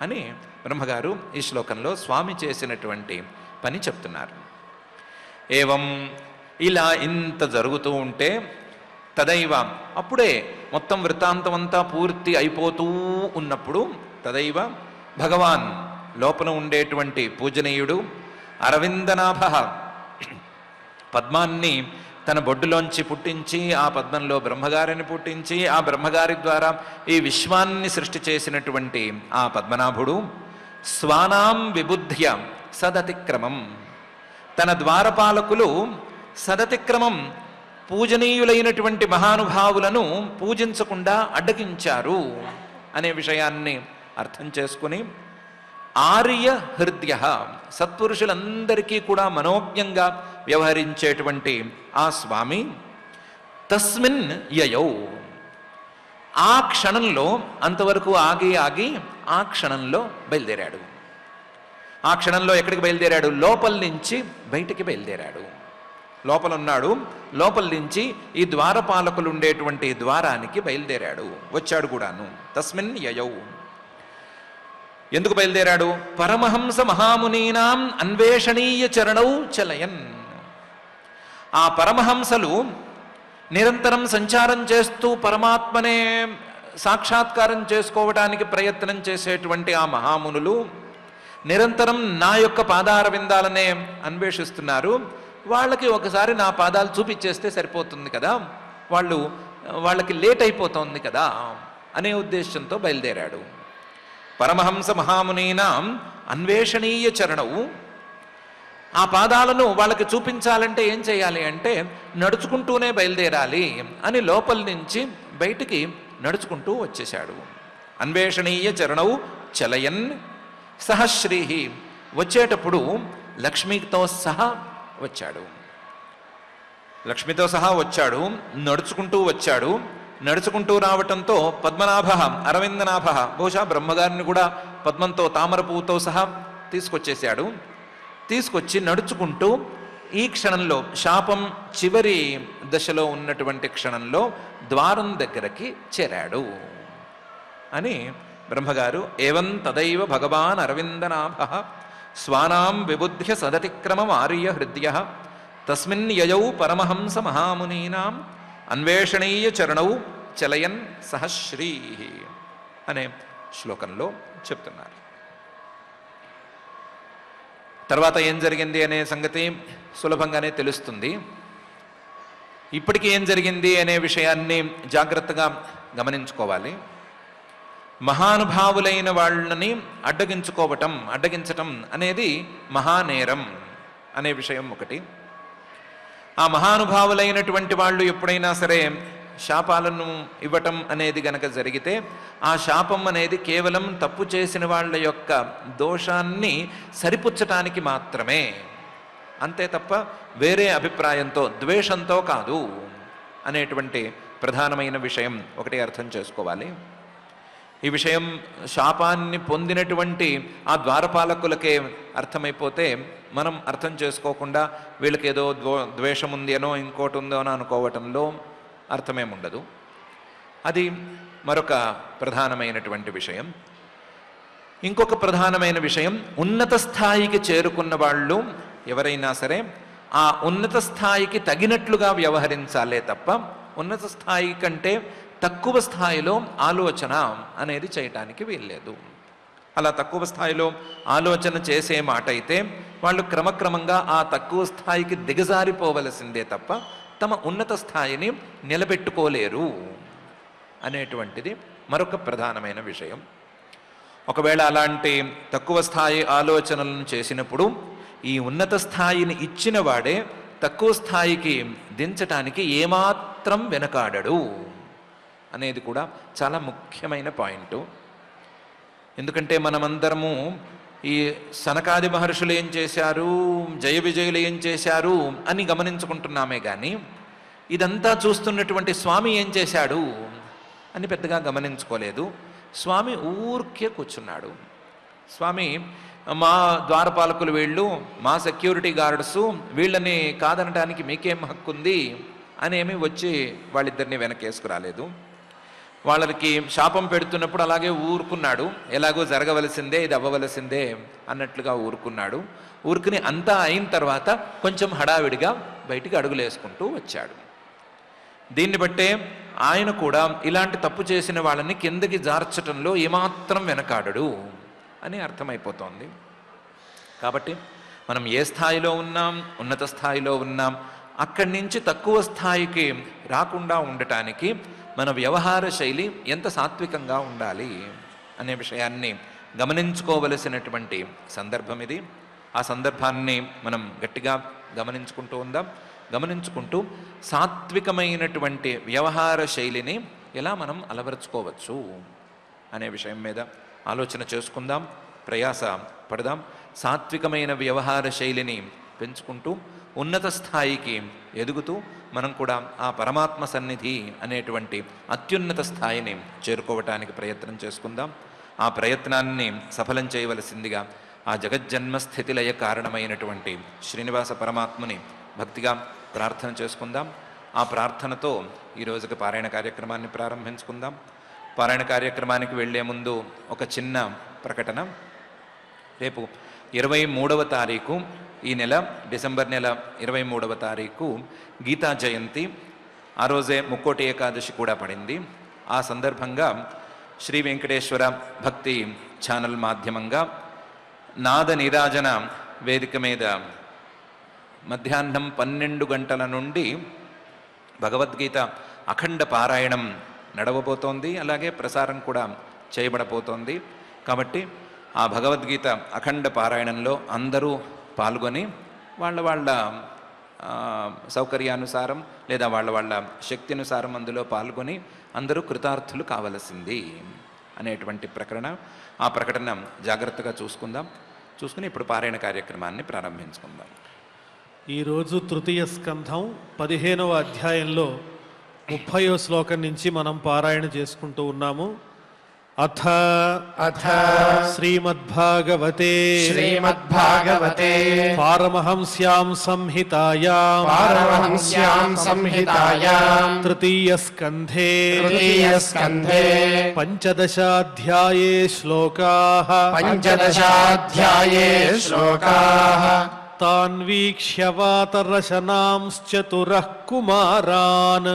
అని బ్రహ్మగారు ఈ శ్లోకంలో స్వామి చేసినటువంటి పని చెప్తున్నారు. ఏవం ఇలా ఇంత జరుగుతూ ఉంటే తదైవ అప్పుడే మొత్తం వృత్తాంతం అంతా పూర్తి అయిపోతూ ఉన్నప్పుడు తదైవ భగవాన్ లోపల ఉండేటువంటి పూజనీయుడు అరవిందనాభ పద్మాన్ని తన బొడ్డులోంచి పుట్టించి, ఆ పద్మంలో బ్రహ్మగారిని పుట్టించి, ఆ బ్రహ్మగారి ద్వారా ఈ విశ్వాన్ని సృష్టి చేసినటువంటి ఆ పద్మనాభుడు స్వానాం విబుధ్య సదతిక్రమం, తన ద్వారపాలకులు సదతిక్రమం పూజనీయులైనటువంటి మహానుభావులను పూజించకుండా అడ్డగించారు అనే విషయాన్ని అర్థం చేసుకుని, ఆర్య హృదయ సత్పురుషులందరికీ కూడా మనోజ్ఞంగా వ్యవహరించేటువంటి ఆ స్వామి తస్మిన్ యయౌ ఆ క్షణంలో, అంతవరకు ఆగి ఆ క్షణంలో బయలుదేరాడు. ఆ క్షణంలో ఎక్కడికి బయలుదేరాడు? లోపల నుంచి బయటికి బయలుదేరాడు. లోపల ఉన్నాడు, లోపల నుంచి ఈ ద్వారపాలకులు ఉండేటువంటి ద్వారానికి బయలుదేరాడు, వచ్చాడు కూడాను. తస్మిన్ యయౌ ఎందుకు బయలుదేరాడు? పరమహంస మహామునీనాం అన్వేషణీయ చరణౌ చలయన్, ఆ పరమహంసలు నిరంతరం సంచారం చేస్తూ పరమాత్మనే సాక్షాత్కారం చేసుకోవడానికి ప్రయత్నం చేసేటువంటి ఆ మహామునులు నిరంతరం నా యొక్క పాదార విందాలనే అన్వేషిస్తున్నారు. వాళ్ళకి ఒకసారి నా పాదాలు చూపించేస్తే సరిపోతుంది కదా, వాళ్ళకి లేట్ అయిపోతుంది కదా అనే ఉద్దేశంతో బయలుదేరాడు. పరమహంస మహామునీనాం అన్వేషణీయ చరణవు, ఆ పాదాలను వాళ్ళకి చూపించాలంటే ఏం చేయాలి అంటే నడుచుకుంటూనే బయలుదేరాలి అని లోపల నుంచి బయటికి నడుచుకుంటూ వచ్చేశాడు. అన్వేషణీయ చరణవు చలయన్ సహశ్రీ, వచ్చేటప్పుడు లక్ష్మితో సహా వచ్చాడు. లక్ష్మితో సహా వచ్చాడు, నడుచుకుంటూ వచ్చాడు. నడుచుకుంటూ రావటంతో పద్మనాభ అరవిందనాభ, బహుశా బ్రహ్మగారిని కూడా పద్మంతో తామర పువ్వుతో సహా తీసుకొచ్చేశాడు. తీసుకొచ్చి నడుచుకుంటూ ఈ క్షణంలో శాపం చివరి దశలో ఉన్నటువంటి క్షణంలో ద్వారం దగ్గరకి చేరాడు అని బ్రహ్మగారు ఏవం తదైవ భగవాన్ అరవిందనాభ స్వానాం విబుధ్య సదతిక్రమం ఆర్య హృదయ తస్మిన్ యయౌ పరమహంస మహామునీనాం అన్వేషణీయ చరణౌ చలయన్ సహశ్రీ అనే శ్లోకంలో చెప్తున్నారు. తర్వాత ఏం జరిగింది అనే సంగతి సులభంగానే తెలుస్తుంది. ఇప్పటికీ ఏం జరిగింది అనే విషయాన్ని జాగ్రత్తగా గమనించుకోవాలి. మహానుభావులైన వాళ్ళని అడ్డగించటం అనేది మహానేరం అనే విషయం ఒకటి. ఆ మహానుభావులైనటువంటి వాళ్ళు ఎప్పుడైనా సరే శాపాలను ఇవ్వటం అనేది గనక జరిగితే ఆ శాపం అనేది కేవలం తప్పు చేసిన వాళ్ళ యొక్క దోషాన్ని సరిపుచ్చటానికి మాత్రమే, అంతే తప్ప వేరే అభిప్రాయంతో ద్వేషంతో కాదు అనేటువంటి ప్రధానమైన విషయం ఒకటి అర్థం చేసుకోవాలి. ఈ విషయం శాపాన్ని పొందినటువంటి ఆ ద్వారపాలకులకే అర్థమైపోతే మనం అర్థం చేసుకోకుండా వీళ్ళకి ఏదో ద్వేషం ఉంది అనో ఇంకోటి ఉందో అని అనుకోవటంలో అర్థమేముండదు. అది మరొక ప్రధానమైనటువంటి విషయం. ఇంకొక ప్రధానమైన విషయం, ఉన్నత స్థాయికి చేరుకున్న వాళ్ళు ఎవరైనా సరే ఆ ఉన్నత స్థాయికి తగినట్లుగా వ్యవహరించాలే తప్ప ఉన్నత స్థాయి కంటే తక్కువ స్థాయిలో ఆలోచన అనేది చేయటానికి వీల్లేదు. అలా తక్కువ స్థాయిలో ఆలోచన చేసే మాట అయితే వాళ్ళు క్రమక్రమంగా ఆ తక్కువ స్థాయికి దిగజారిపోవలసిందే తప్ప తమ ఉన్నత స్థాయిని నిలబెట్టుకోలేరు అనేటువంటిది మరొక ప్రధానమైన విషయం. ఒకవేళ అలాంటి తక్కువ స్థాయి ఆలోచనలను చేసినప్పుడు ఈ ఉన్నత స్థాయిని ఇచ్చిన వాడే తక్కువ స్థాయికి దించటానికి ఏమాత్రం వెనకాడడు అనేది కూడా చాలా ముఖ్యమైన పాయింట్. ఎందుకంటే మనమందరము ఈ సనకాది మహర్షులు ఏం చేశారు, జయ విజయులు ఏం చేశారు అని గమనించుకుంటున్నామే కానీ ఇదంతా చూస్తున్నటువంటి స్వామి ఏం చేశాడు అని పెద్దగా గమనించుకోలేదు. స్వామి ఊరికే కూర్చున్నాడు. స్వామి మా ద్వారపాలకులు వీళ్ళు, మా సెక్యూరిటీ గార్డ్సు, వీళ్ళని కాదనడానికి మీకేం హక్కు ఉంది అనేమి వచ్చి వాళ్ళిద్దరిని వెనకేసుకురాలేదు. వాళ్ళకి శాపం పెడుతున్నప్పుడు అలాగే ఊరుకున్నాడు. ఎలాగో జరగవలసిందే, ఇది అవ్వవలసిందే అన్నట్లుగా ఊరుకున్నాడు. ఊరుకుని అంతా అయిన తర్వాత కొంచెం హడావిడిగా బయటికి అడుగులేసుకుంటూ వచ్చాడు. దీన్ని బట్టే ఆయన కూడా ఇలాంటి తప్పు చేసిన వాళ్ళని కిందకి జార్చటంలో ఏమాత్రం వెనకాడడు అని అర్థమైపోతోంది. కాబట్టి మనం ఏ స్థాయిలో ఉన్నాం, ఉన్నత స్థాయిలో ఉన్నాం, అక్కడి నుంచి తక్కువ స్థాయికి రాకుండా ఉండటానికి మన వ్యవహార శైలి ఎంత సాత్వికంగా ఉండాలి అనే విషయాన్ని గమనించుకోవలసినటువంటి సందర్భం ఇది. ఆ సందర్భాన్ని మనం గట్టిగా గమనించుకుంటూ ఉందాం. గమనించుకుంటూ సాత్వికమైనటువంటి వ్యవహార శైలిని ఎలా మనం అలవరుచుకోవచ్చు అనే విషయం మీద ఆలోచన చేసుకుందాం, ప్రయాస పడదాం. సాత్వికమైన వ్యవహార శైలిని పెంచుకుంటూ ఉన్నత స్థాయికి ఎదుగుతూ మనం కూడా ఆ పరమాత్మ సన్నిధి అనేటువంటి అత్యున్నత స్థాయిని చేరుకోవటానికి ప్రయత్నం చేసుకుందాం. ఆ ప్రయత్నాన్ని సఫలం చేయవలసిందిగా ఆ జగజ్జన్మ స్థితిలయ కారణమైనటువంటి శ్రీనివాస పరమాత్మని భక్తిగా ప్రార్థన చేసుకుందాం. ఆ ప్రార్థనతో ఈరోజుకి పారాయణ కార్యక్రమాన్ని ప్రారంభించుకుందాం. పారాయణ కార్యక్రమానికి వెళ్లే ముందు ఒక చిన్న ప్రకటన. రేపు 23వ తారీఖు, ఈ నెల డిసెంబర్ నెల 23వ తారీఖు గీతా జయంతి. ఆ రోజే ముక్కోటి ఏకాదశి కూడా పడింది. ఆ సందర్భంగా శ్రీ వెంకటేశ్వర భక్తి ఛానల్ మాధ్యమంగా నాద నీరాజన వేదిక మీద మధ్యాహ్నం 12 గంటల నుండి భగవద్గీత అఖండ పారాయణం నడవబోతోంది. అలాగే ప్రసారం కూడా చేయబడబోతోంది. కాబట్టి ఆ భగవద్గీత అఖండ పారాయణంలో అందరూ పాల్గొని వాళ్ళ సౌకర్యానుసారం లేదా వాళ్ళ శక్తి అనుసారం అందులో పాల్గొని అందరూ కృతార్థులు కావలసింది అనేటువంటి ప్రకటన. ఆ ప్రకటన జాగ్రత్తగా చూసుకుని ఇప్పుడు పారాయణ కార్యక్రమాన్ని ప్రారంభించుకుందాం. ఈరోజు తృతీయ స్కంధం 15వ అధ్యాయంలో 30వ శ్లోకం నుంచి మనం పారాయణ చేసుకుంటూ ఉన్నాము. अथ अथ श्रीमद्भागवते पारमहंस्यां संहितायां तृतीयस्कन्धे पञ्चदशाध्याये श्लोकाः तान् वीक्ष्य वातरशनांश्चतुरः कुमारान्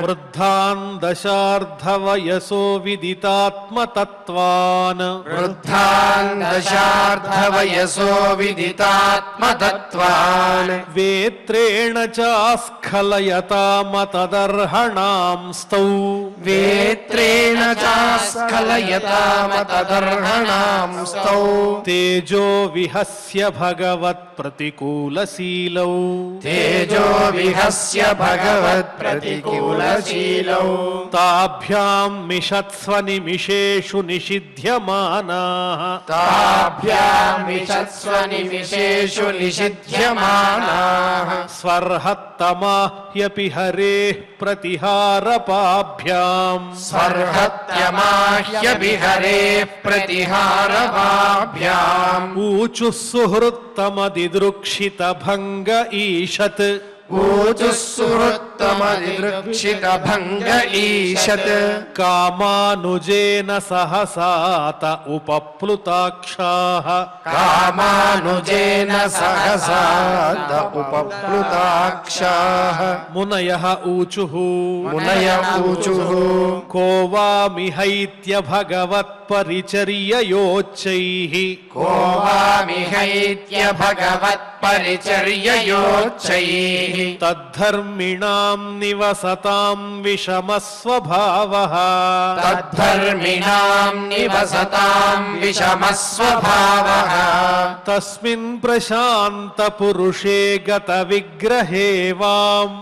वृद्धान् दशार्धवयसो विदितात्मतत्त्वान् वेत्रेण चास्खलयतामतदर्हणांस्तौ तेजो विहस्य भगवत्प्रतिकूलशीलौ ताभ्यां मिषत्स्व निमिषेषु निषिध्यमानाः स्वर्हत्तमा ह्यपि हरेः प्रतिहारपाभ्याम् ऊचुः सुहृत्तमदिदृक्षितभङ्ग ईशत् कामानुजेन सहसात उपप्लुताक्षाः मुनयः ऊचुः को वामिहैत्य भगवत्परिचर्ययोच्चैः तद्धर्मिणां निवसतां विषमस्वभावः तस्मिन् प्रशान्तपुरुषे गतविग्रहे वाम्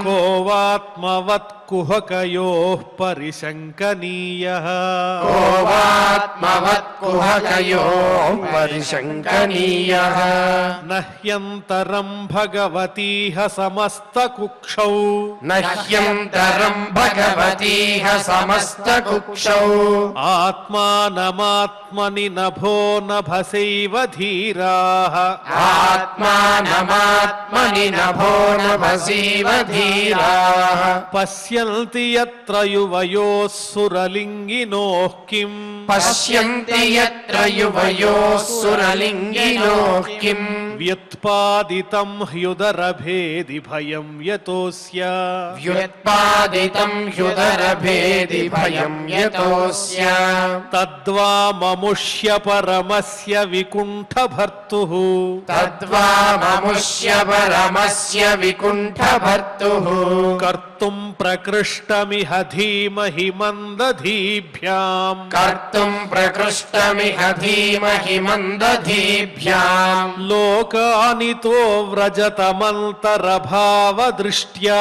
को वात्मवत् कुहकयोः परिशङ्कनीयः न ह्यन्तरं भगवतीह समस्तकुक्षौ आत्मानमात्मनि नभो नभसैव धीराः पश्यन्ति यत्र युवयोः सुरलिङ्गिनोः किम् व्युत्पादितं ह्युदरभेदि भयं यतोऽस्य तद्वा ममुष्य परमस्य विकुण्ठभर्तुः कर्तुं प्रकृष्टमिह धीमहि मन्दधीभ्याम् लोकानितो व्रजतमन्तरभावदृष्ट्या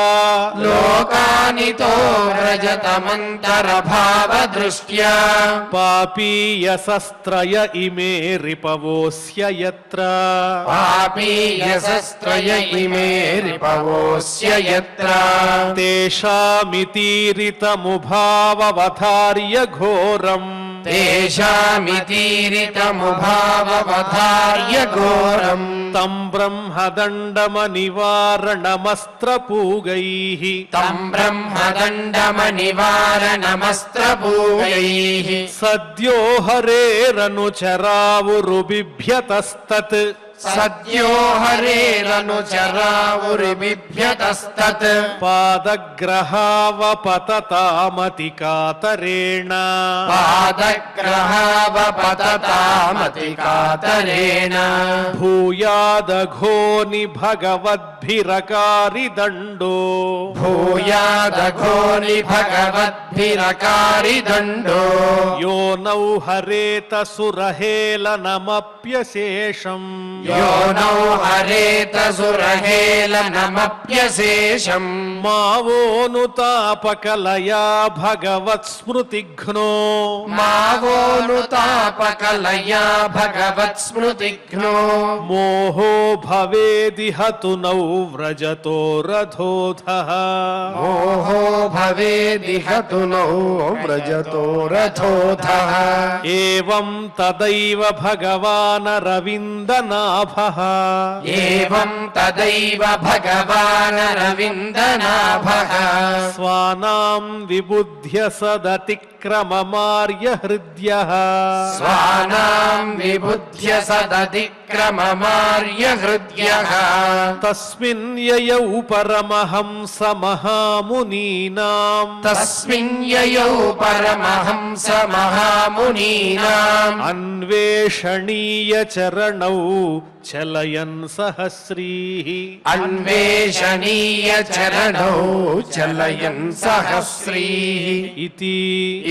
पापीयसस्त्रय इमे रिपवोऽस्य यत्र तेषामितीरितमुभाववधार्य घोरम् तं ब्रह्मदण्डमनिवारणमस्त्रपूगैः सद्यो हरेरनुचरावुरुबिभ्यतस्तत् पादग्रहावपततामतिकातरेण भूयादघोनि भगवद्भिरकारिदण्डो यो नौ हरेत सुरहेलनमप्यशेषम् योनौ हरेत सुरहेलनमप्यशेषम् मावोनुतापकलया भगवत्स्मृतिघ्नो मावोनुतापकलया भगवत्स्मृतिघ्नो मोहो भवेदिह तु नौ व्रजतो रथोधः मोहो भवेदिह तु नौ व्रजतो रथोधः एवं तदैव भगवान् रविन्दनाभः एवं तदैव भगवान् रविन्दनाभः स्वानां विबुध्य सदतिक्रममार्य हृद्यः स्वानां विबुध्य सदतिक्रममार्य हृद्यः तस्मिन् ययौ परमहंस महामुनीनाम् तस्मिन् ययौ परमहंस महामुनीनाम् अन्वेषणीय चरणौ चलयन् सहस्रीः अन्वेषणीय चरणौ चलयन् सहस्रीः इति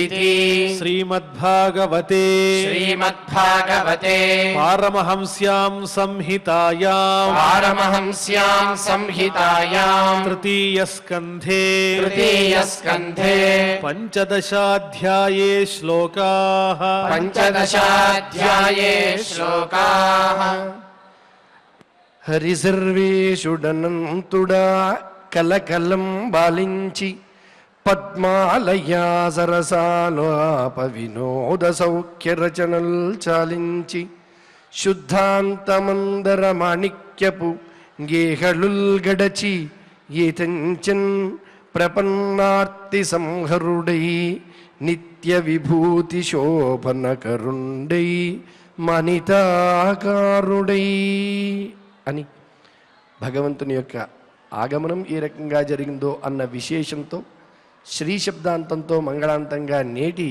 इति श्रीमद्भागवते श्रीमद्भागवते पारमहंस्यां संहितायां पारमहंस्यां संहितायां तृतीयस्कन्धे तृतीयस्कन्धे पञ्चदशाध्याये श्लोकाः पञ्चदशाध्याये श्लोकाः హరిసర్వేషుడనంతుడా కలకలం బాలించి పద్మాలయా సరసాలాప వినోద సౌఖ్య రచనల్ చాలించి శుద్ధాంతమందర మాణిక్యపు గేహళుల్ గడచి ఏతంచన్ ప్రపన్నార్తి సంహరుడై నిత్య విభూతి శోభన కరుండై మనితాకారుడై అని భగవంతుని యొక్క ఆగమనం ఏ రకంగా జరిగిందో అన్న విశేషంతో శ్రీ శబ్దాంతంతో మంగళాంతంగా నేటి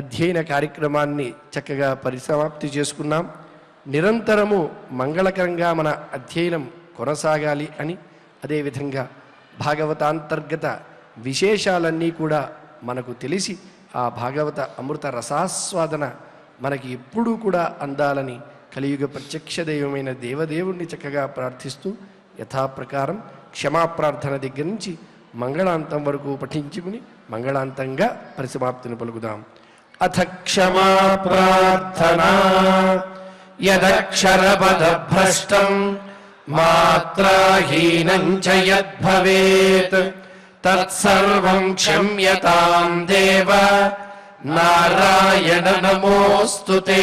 అధ్యయన కార్యక్రమాన్ని చక్కగా పరిసమాప్తి చేసుకున్నాం. నిరంతరము మంగళకరంగా మన అధ్యయనం కొనసాగాలి అని, అదేవిధంగా భాగవతాంతర్గత విశేషాలన్నీ కూడా మనకు తెలిసి ఆ భాగవత అమృత రసాస్వాదన మనకి ఎప్పుడూ కూడా అందాలని కలియుగ ప్రత్యక్ష దైవమైన దేవదేవుణ్ణి చక్కగా ప్రార్థిస్తూ యథాప్రకారం క్షమాప్రార్థన దగ్గర నుంచి మంగళాంతం వరకు పఠించుకుని మంగళాంతంగా పరిసమాప్తిని పలుకుదాం. అథ క్షమా ప్రార్థనా యదక్షరపదభ్రష్టం మాత్రాహీనం చ యద్భవేత్ తత్సర్వం క్షమ్యతాం దేవ నారాయణ నమోస్తుతే.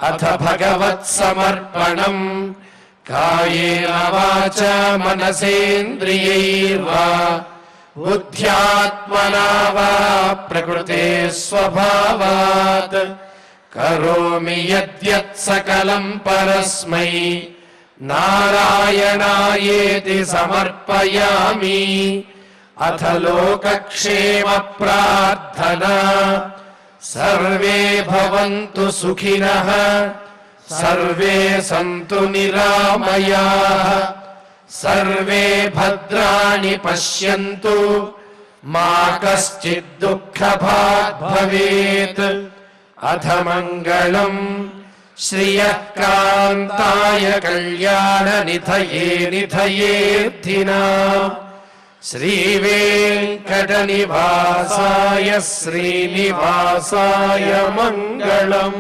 అథ భగవత్సమర్పణం కాయేన వాచా మనసేంద్రియైర్వా బుద్ధ్యాత్మనా వా ప్రకృతే స్వభావాత్ కరోమి యద్యత్ సకలం పరస్మై నారాయణాయేతి సమర్పయామి. అథ లోకక్షేమ ప్రార్థనా సర్వే భవంతు సుఖినః సర్వే సంతు నిరామయాః సర్వే భద్రాణి పశ్యంతు మా కశ్చిద్ దుఃఖభాగ్ భవేత్. అథ మంగళం శ్రియః కాంతాయ కళ్యాణ నిధయే నిధయేర్థినాం శ్రీవేంకటనివాసాయ శ్రీనివాసాయ మంగళం.